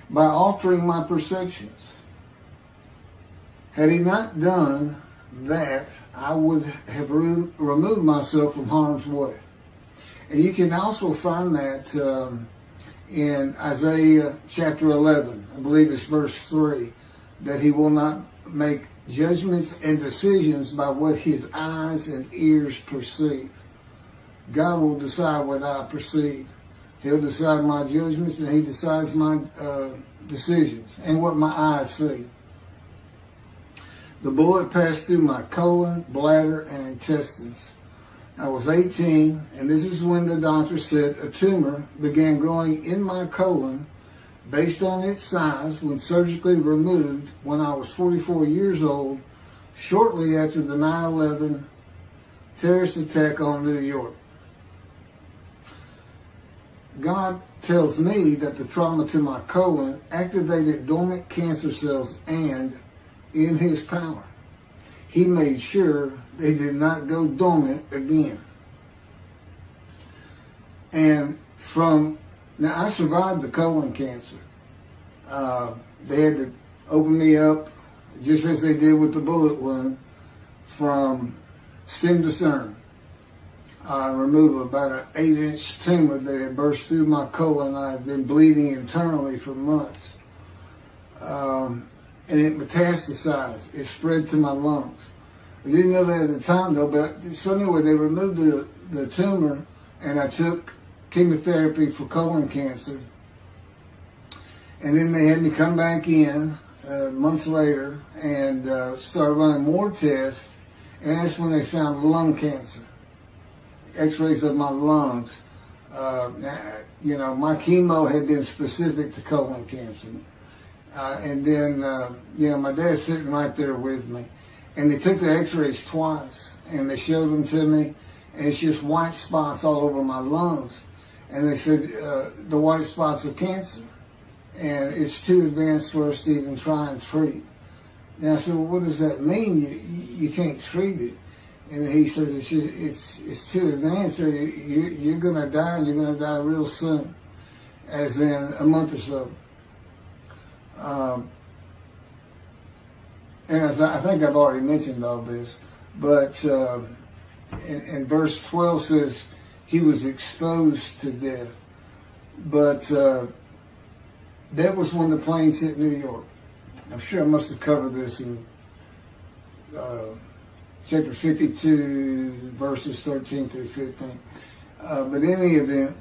by altering my perceptions. Had he not done that, I would have removed myself from harm's way. And you can also find that in Isaiah chapter 11, I believe it's verse 3, that he will not make judgments and decisions by what his eyes and ears perceive. God will decide what I perceive. He'll decide my judgments, and he decides my decisions and what my eyes see. The bullet passed through my colon, bladder, and intestines. I was 18, and this is when the doctor said a tumor began growing in my colon based on its size when surgically removed when I was 44 years old, shortly after the 9/11 terrorist attack on New York. God tells me that the trauma to my colon activated dormant cancer cells, and in his power, he made sure they did not go dormant again. And now I survived the colon cancer. They had to open me up, just as they did with the bullet wound, from stem to stern. Remove about an 8-inch tumor that had burst through my colon. I had been bleeding internally for months. And it metastasized. It spread to my lungs. I didn't know that at the time, though, but so anyway, they removed the tumor, and I took chemotherapy for colon cancer. And then they had me come back in months later and started running more tests, and that's when they found lung cancer. X-rays of my lungs. My chemo had been specific to colon cancer. And then, my dad's sitting right there with me. And they took the x-rays twice, and they showed them to me, and it's just white spots all over my lungs. And they said, the white spots are cancer, and it's too advanced for us to even try and treat. And I said, well, what does that mean? You can't treat it. And he says, it's too advanced, so you're going to die, and you're going to die real soon, as in a month or so. And as I think I've already mentioned all this, but in verse 12 says he was exposed to death. But that was when the planes hit New York. I'm sure I must have covered this in chapter 52, verses 13 through 15. But in any event,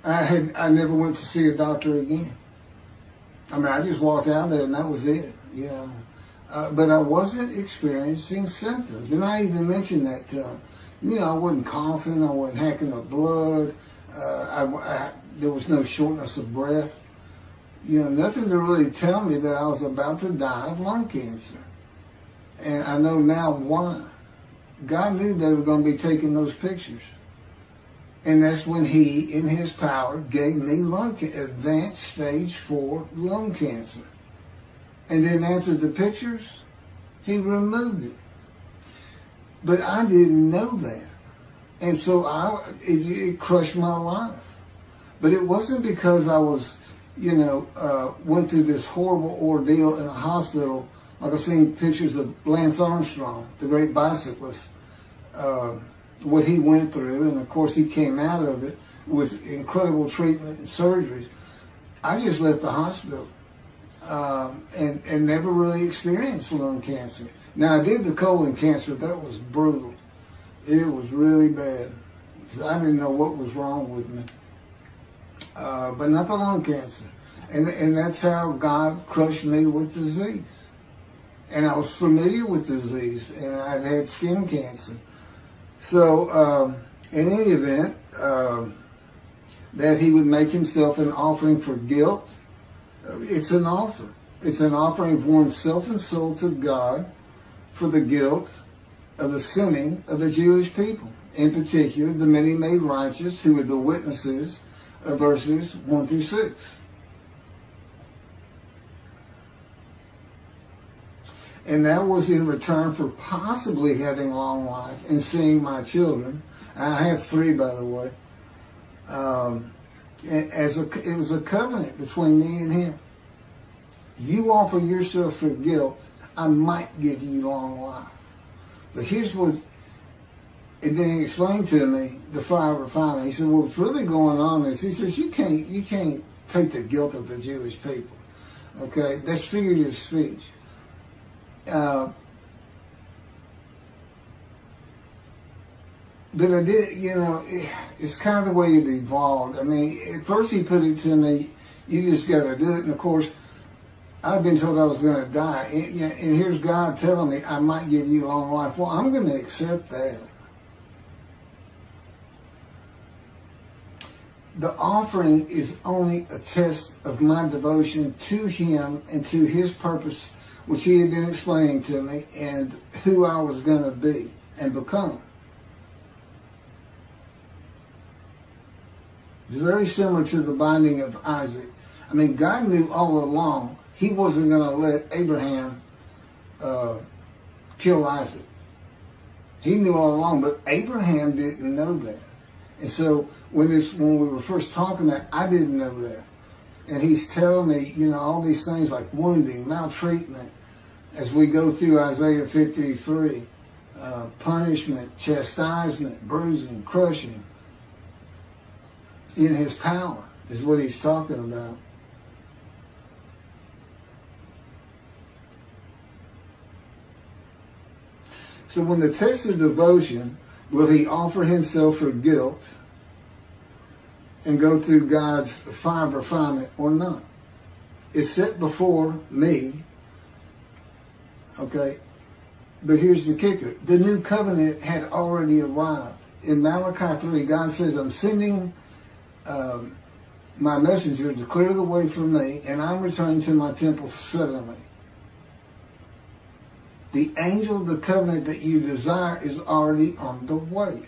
I never went to see a doctor again. I mean, I just walked out there and that was it, But I wasn't experiencing symptoms. And I even mentioned that to him. I wasn't coughing, I wasn't hacking up blood, there was no shortness of breath. Nothing to really tell me that I was about to die of lung cancer. And I know now why. God knew they were going to be taking those pictures. And that's when he, in his power, gave me advanced stage 4 lung cancer. And then after the pictures, he removed it. But I didn't know that. And so it crushed my life. But it wasn't because I was, went through this horrible ordeal in a hospital. Like I've seen pictures of Lance Armstrong, the great bicyclist, what he went through, and of course he came out of it with incredible treatment and surgeries. I just left the hospital and never really experienced lung cancer. Now I did the colon cancer. That was brutal. It was really bad. I didn't know what was wrong with me, but not the lung cancer. And that's how God crushed me with disease. And I was familiar with disease, and I'd had skin cancer. So, in any event, that he would make himself an offering for guilt, it's an offer. It's an offering of one's self and soul to God for the guilt of the sinning of the Jewish people, in particular the many made righteous who were the witnesses of verses 1 through 6. And that was in return for possibly having long life and seeing my children. I have 3, by the way. It was a covenant between me and him. You offer yourself for guilt, I might give you long life. But here's what, and then he explained to me the fire of refinement. He said, what's really going on is, he says, you can't take the guilt of the Jewish people. Okay, that's figurative speech. But I did, it's kind of the way it evolved. I mean, at first he put it to me, you just got to do it. And of course, I've been told I was going to die. And here's God telling me, I might give you long life. Well, I'm going to accept that. The offering is only a test of my devotion to him and to his purpose, which he had been explaining to me, and who I was going to be and become. It's very similar to the binding of Isaac. I mean, God knew all along he wasn't going to let Abraham kill Isaac. He knew all along, but Abraham didn't know that. And so when we were first talking that, I didn't know that. And he's telling me, all these things like wounding, maltreatment, as we go through Isaiah 53, punishment, chastisement, bruising, crushing, in his power is what he's talking about. So when the test of devotion, will he offer himself for guilt and go through God's fire of refinement or not? It's set before me. Okay, but here's the kicker. The new covenant had already arrived. In Malachi 3, God says, I'm sending my messenger to clear the way for me, and I'm returning to my temple suddenly. The angel of the covenant that you desire is already on the way.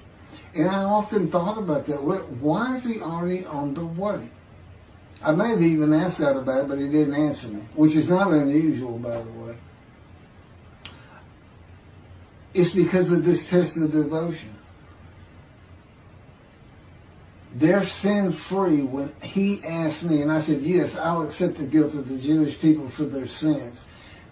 And I often thought about that. Why is he already on the way? I may have even asked God about it, but he didn't answer me, which is not unusual, by the way. It's because of this test of devotion. They're sin-free when he asked me, and I said, yes, I'll accept the guilt of the Jewish people for their sins.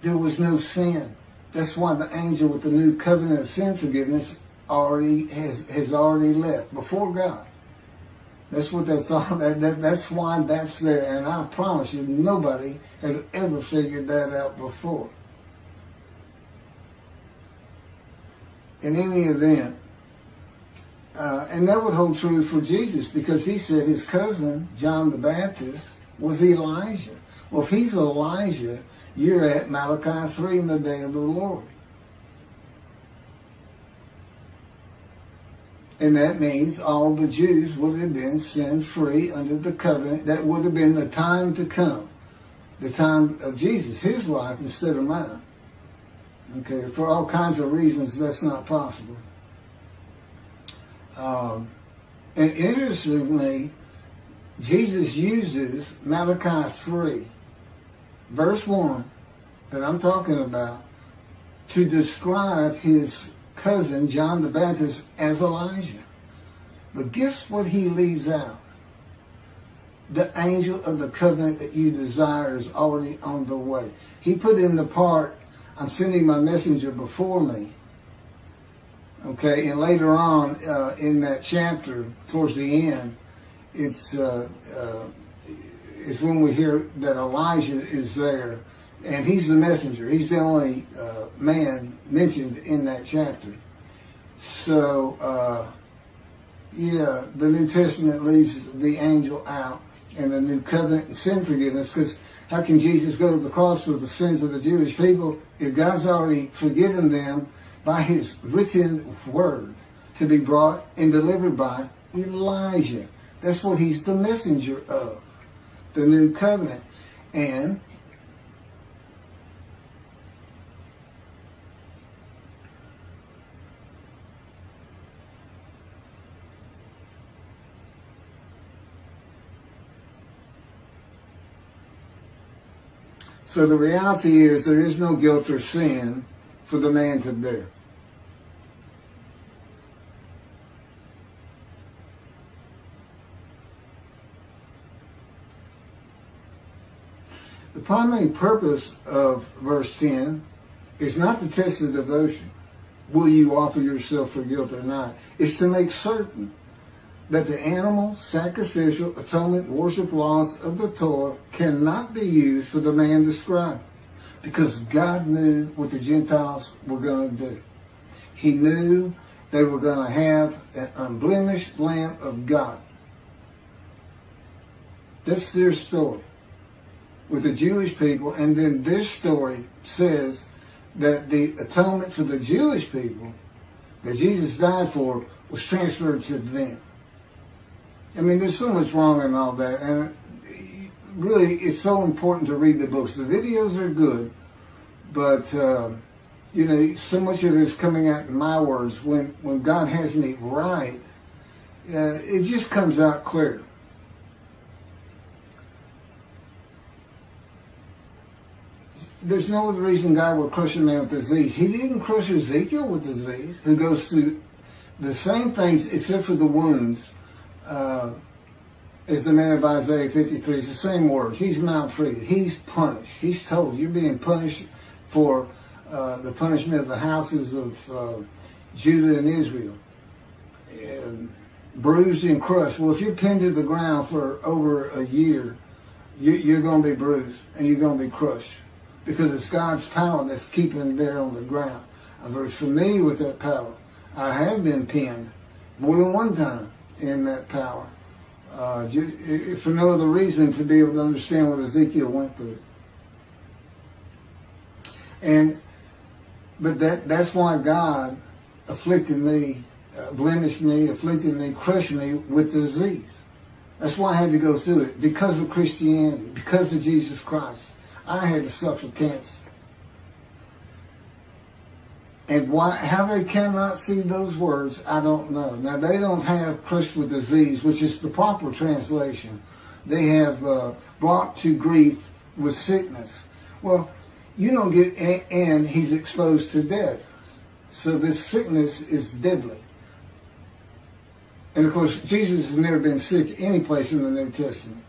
There was no sin. That's why the angel with the new covenant of sin forgiveness has already left before God. That's what that's all. That's why that's there. And I promise you, nobody has ever figured that out before. In any event, and that would hold true for Jesus, because he said his cousin, John the Baptist, was Elijah. Well, if he's Elijah, you're at Malachi 3 in the day of the Lord. And that means all the Jews would have been sin-free under the covenant. That would have been the time to come. The time of Jesus, his life instead of mine. Okay, for all kinds of reasons, that's not possible. And interestingly, Jesus uses Malachi 3, verse 1, that I'm talking about, to describe his cousin, John the Baptist, as Elijah. But guess what he leaves out? The angel of the covenant that you desire is already on the way. He put in the part, I'm sending my messenger before me. Okay, and later on in that chapter, towards the end, it's when we hear that Elijah is there, and he's the messenger. He's the only man mentioned in that chapter. So, yeah, the New Testament leaves the angel out, and the new covenant and sin forgiveness, because how can Jesus go to the cross for the sins of the Jewish people if God's already forgiven them by his written word to be brought and delivered by Elijah? That's what he's the messenger of, the new covenant. And So the reality is there is no guilt or sin for the man to bear. The primary purpose of verse 10 is not to test the devotion. Will you offer yourself for guilt or not? It's to make certain that the animal, sacrificial, atonement, worship laws of the Torah cannot be used for the man described. Because God knew what the Gentiles were going to do. He knew they were going to have an unblemished Lamb of God. That's their story with the Jewish people. And then this story says that the atonement for the Jewish people that Jesus died for was transferred to them. I mean, there's so much wrong in all that. And really, it's so important to read the books. The videos are good, but, so much of it is coming out in my words. When God has me right, it just comes out clear. There's no other reason God would crush a man with disease. He didn't crush Ezekiel with disease, who goes through the same things except for the wounds as the man of Isaiah 53. It's the same words. He's maltreated. He's punished. He's told, you're being punished for the punishment of the houses of Judah and Israel. Bruised and crushed. Well, if you're pinned to the ground for over a year, you're going to be bruised and you're going to be crushed. Because it's God's power that's keeping them there on the ground. I'm very familiar with that power. I have been pinned more than one time in that power. For no other reason to be able to understand what Ezekiel went through. But that's why God afflicted me, blemished me, afflicted me, crushed me with disease. That's why I had to go through it. Because of Christianity, because of Jesus Christ. I had to suffer cancer. And how they cannot see those words, I don't know. Now, they don't have crushed with disease, which is the proper translation. They have brought to grief with sickness. Well, you don't get, and he's exposed to death. So this sickness is deadly. And of course, Jesus has never been sick any place in the New Testament.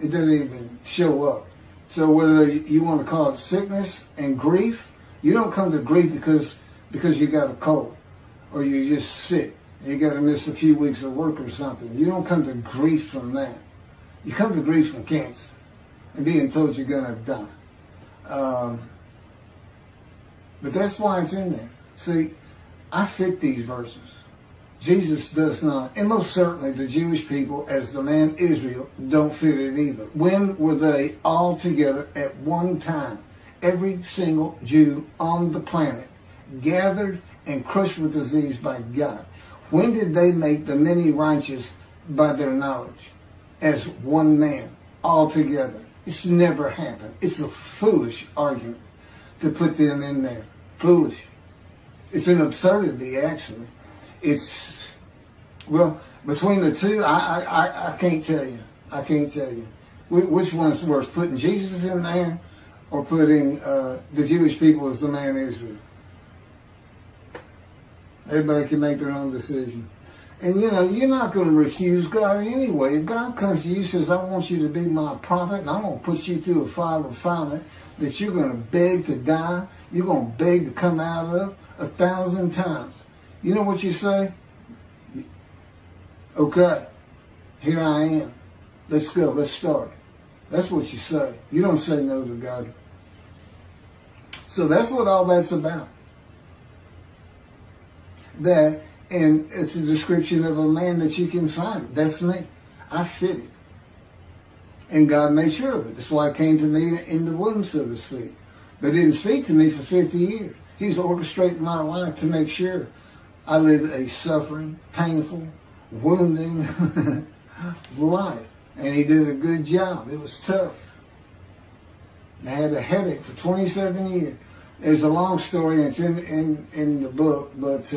It doesn't even show up. So whether you want to call it sickness and grief, you don't come to grief because you got a cold or you're just sick. You got to miss a few weeks of work or something. You don't come to grief from that. You come to grief from cancer and being told you're going to die. But that's why it's in there. See, I fit these verses. Jesus does not, and most certainly the Jewish people, as the man Israel, don't fit it either. When were they all together at one time, every single Jew on the planet, gathered and crushed with disease by God? When did they make the many righteous by their knowledge? As one man, all together. It's never happened. It's a foolish argument to put them in there. Foolish. It's an absurdity, actually. Between the two, I can't tell you. I can't tell you. Which one's worse, putting Jesus in there or putting the Jewish people as the man Israel? Everybody can make their own decision. And you're not going to refuse God anyway. If God comes to you and says, I want you to be my prophet, and I'm going to put you through a fire of refinement that you're going to beg to die, you're going to beg to come out of 1,000 times. You know what you say? Okay, here I am. Let's go, let's start. That's what you say. You don't say no to God. So that's what all that's about. And it's a description of a man that you can find. That's me. I fit it. And God made sure of it. That's why it came to me in the womb, so to speak. But He didn't speak to me for 50 years. He's orchestrating my life to make sure I live a suffering, painful, wounding life. And He did a good job. It was tough. I had a headache for 27 years. There's a long story, and it's in the book, but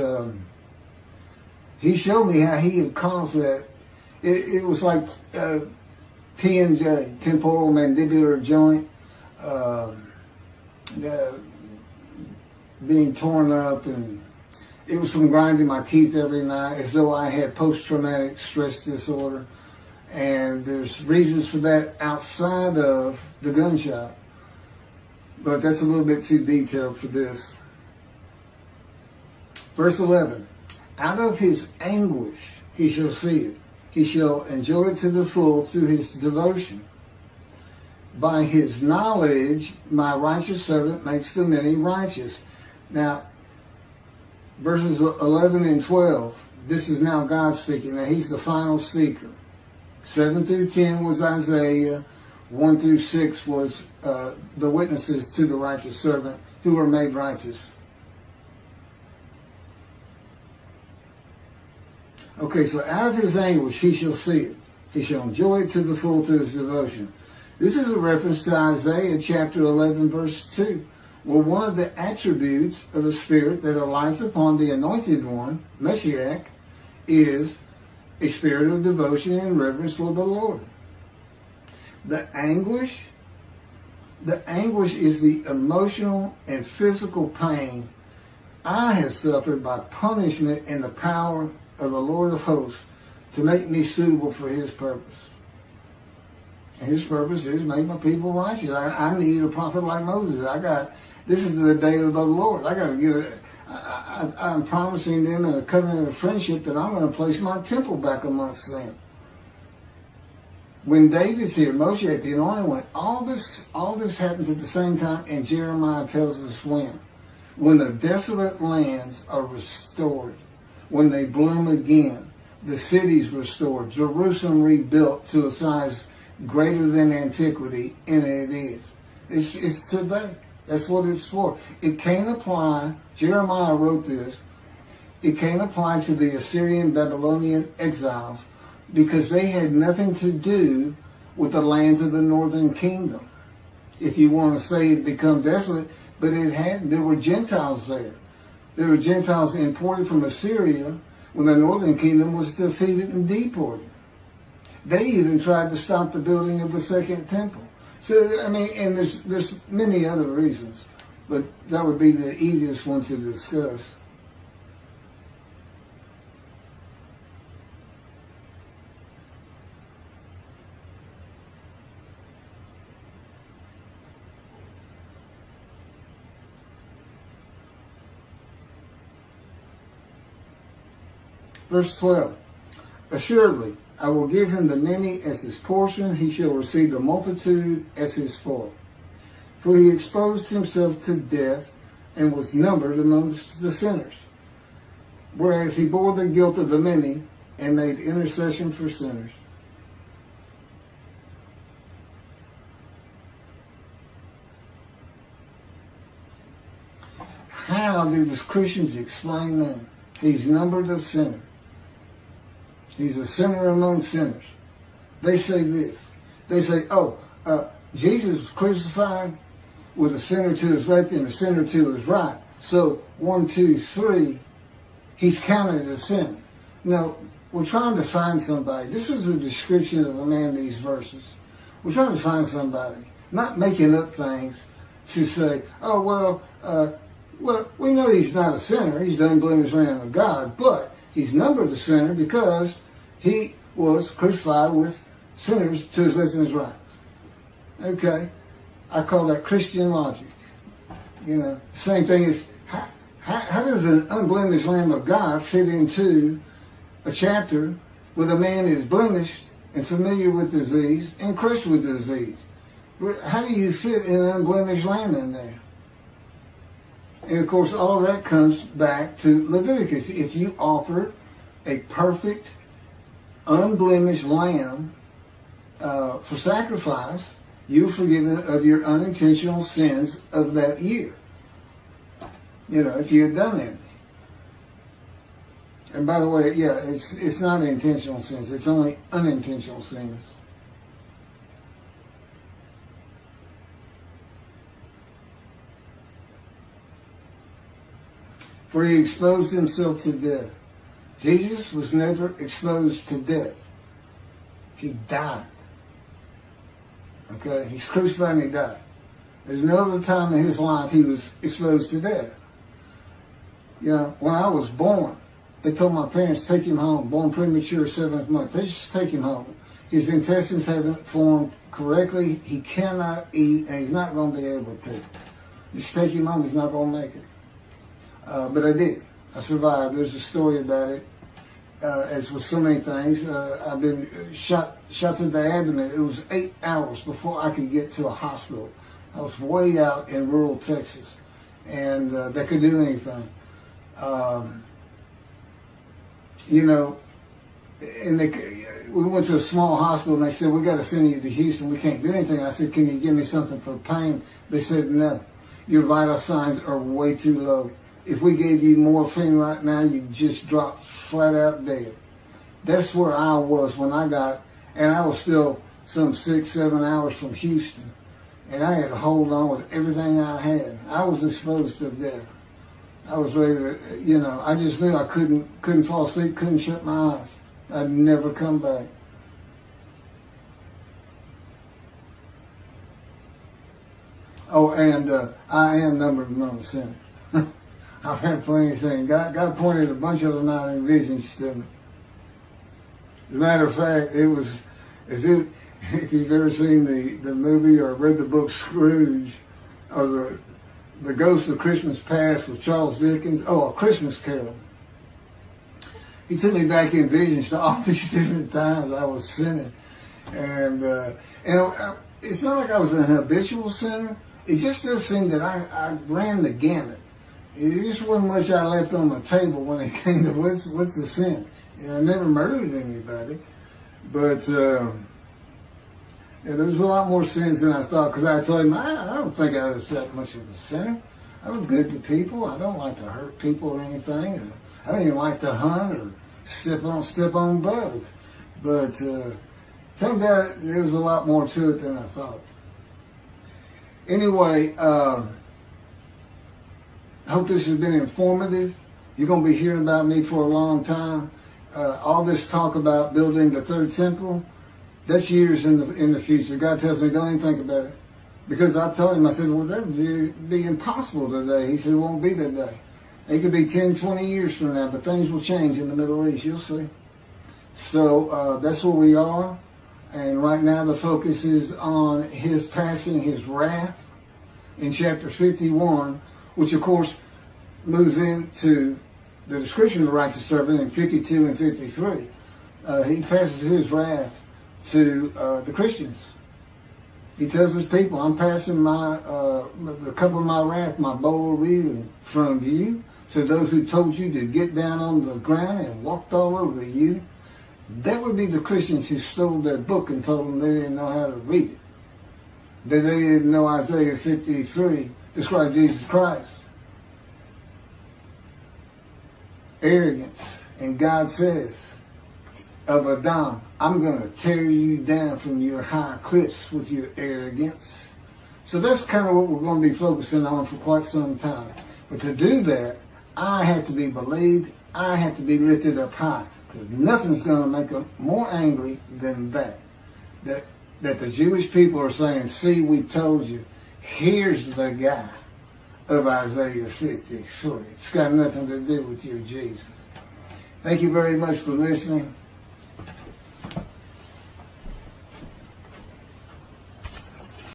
He showed me how He had caused that. It was like TMJ, temporal mandibular joint. being torn up, and it was from grinding my teeth every night as though I had post-traumatic stress disorder. And there's reasons for that outside of the gun shop. But that's a little bit too detailed for this. Verse 11. Out of his anguish he shall see it. He shall enjoy it to the full through his devotion. By his knowledge, my righteous servant makes the many righteous. Now, verses 11 and 12, this is now God speaking. Now, he's the final speaker. 7 through 10 was Isaiah. 1 through 6 was the witnesses to the righteous servant who were made righteous. Okay, so out of his anguish he shall see it. He shall enjoy it to the full through his devotion. This is a reference to Isaiah chapter 11, verse 2. Well, one of the attributes of the Spirit that alights upon the Anointed One, Moshiach, is a spirit of devotion and reverence for the Lord. The anguish is the emotional and physical pain I have suffered by punishment and the power of the Lord of hosts to make me suitable for his purpose. And his purpose is make my people righteous. I need a prophet like Moses. This is the day of the Lord. I got to give it. I'm promising them in a covenant of friendship that I'm going to place my temple back amongst them. When David's here, Moshiach, the anointed one, all this happens at the same time, and Jeremiah tells us when. When the desolate lands are restored, when they bloom again, the cities restored, Jerusalem rebuilt to a size greater than antiquity, and it is. It's today. That's what it's for. It can't apply, Jeremiah wrote this, it can't apply to the Assyrian Babylonian exiles because they had nothing to do with the lands of the northern kingdom. If you want to say it become desolate, but there were Gentiles there. There were Gentiles imported from Assyria when the northern kingdom was defeated and deported. They even tried to stop the building of the second temple. So, I mean, and there's many other reasons, but that would be the easiest one to discuss. Verse 12, assuredly, I will give him the many as his portion. He shall receive the multitude as his spoil. For he exposed himself to death and was numbered amongst the sinners. Whereas he bore the guilt of the many and made intercession for sinners. How do the Christians explain that? He's numbered a sinner. He's a sinner among sinners. They say this. They say, Jesus was crucified with a sinner to his left and a sinner to his right. So 1, 2, 3, he's counted as sinner. Now, we're trying to find somebody. This is a description of a man, these verses. We're trying to find somebody, not making up things to say, well, we know he's not a sinner. He's the unblemished Lamb of God, but he's numbered a sinner because he was crucified with sinners to his left and his right. Okay. I call that Christian logic. You know, same thing is, how does an unblemished Lamb of God fit into a chapter where the man is blemished and familiar with disease and crushed with disease? How do you fit an unblemished lamb in there? And of course, all of that comes back to Leviticus. If you offer a perfect, unblemished lamb for sacrifice, you're forgiven of your unintentional sins of that year. You know, if you had done that. And by the way, yeah, it's not intentional sins. It's only unintentional sins. For he exposed himself to death. Jesus was never exposed to death. He died. Okay? He's crucified and he died. There's no other time in his life he was exposed to death. You know, when I was born, they told my parents, take him home. Born premature, 7th month. They just take him home. His intestines haven't formed correctly. He cannot eat, and he's not going to be able to. Just take him home. He's not going to make it. But I did. I survived. There's a story about it. As with so many things, I've been shot to the abdomen. It was 8 hours before I could get to a hospital. I was way out in rural Texas, and they could do anything. You know, and we went to a small hospital, and they said, we got to send you to Houston. We can't do anything. I said, can you give me something for pain? They said, no. Your vital signs are way too low. If we gave you morphine right now, you'd just drop flat out dead. That's where I was when I got, and I was still some 6-7 hours from Houston. And I had to hold on with everything I had. I was exposed to death. I was ready to, you know, I just knew I couldn't fall asleep, couldn't shut my eyes. I'd never come back. Oh, and I am numbered among the sinners. I've had plenty of things. God pointed a bunch of them out in visions to me. As a matter of fact, it was as if you've ever seen the movie or read the book Scrooge, or the Ghost of Christmas Past with Charles Dickens. Oh, A Christmas Carol. He took me back in visions to all these different times I was sinning. And it's not like I was an habitual sinner. It just does seem that I ran the gamut. It just wasn't much I left on the table when it came to what's the sin. You know, I never murdered anybody, but yeah, there was a lot more sins than I thought, because I told him, I don't think I was that much of a sinner. I was good to people. I don't like to hurt people or anything. I don't even like to hunt or step on bugs. But turned out there was a lot more to it than I thought. Anyway, I hope this has been informative. You're going to be hearing about me for a long time. All this talk about building the third temple, that's years in the future. God tells me, don't even think about it. Because I told him, I said, well, that would be impossible today. He said, it won't be today. It could be 10, 20 years from now, but things will change in the Middle East. You'll see. So that's where we are. And right now the focus is on his passing his wrath in chapter 51, which of course moves into the description of the righteous servant in 52 and 53. He passes his wrath to the Christians. He tells his people, I'm passing the cup of my wrath, my bowl of reeling, from you to those who told you to get down on the ground and walked all over you. That would be the Christians who stole their book and told them they didn't know how to read it. That they didn't know Isaiah 53 described Jesus Christ. Arrogance. And God says of Adam, I'm going to tear you down from your high cliffs with your arrogance. So that's kind of what we're going to be focusing on for quite some time. But to do that, I have to be believed. I have to be lifted up high. Because nothing's going to make them more angry than that. That the Jewish people are saying, see, we told you. Here's the guy of Isaiah 53. It's got nothing to do with your Jesus. Thank you very much for listening.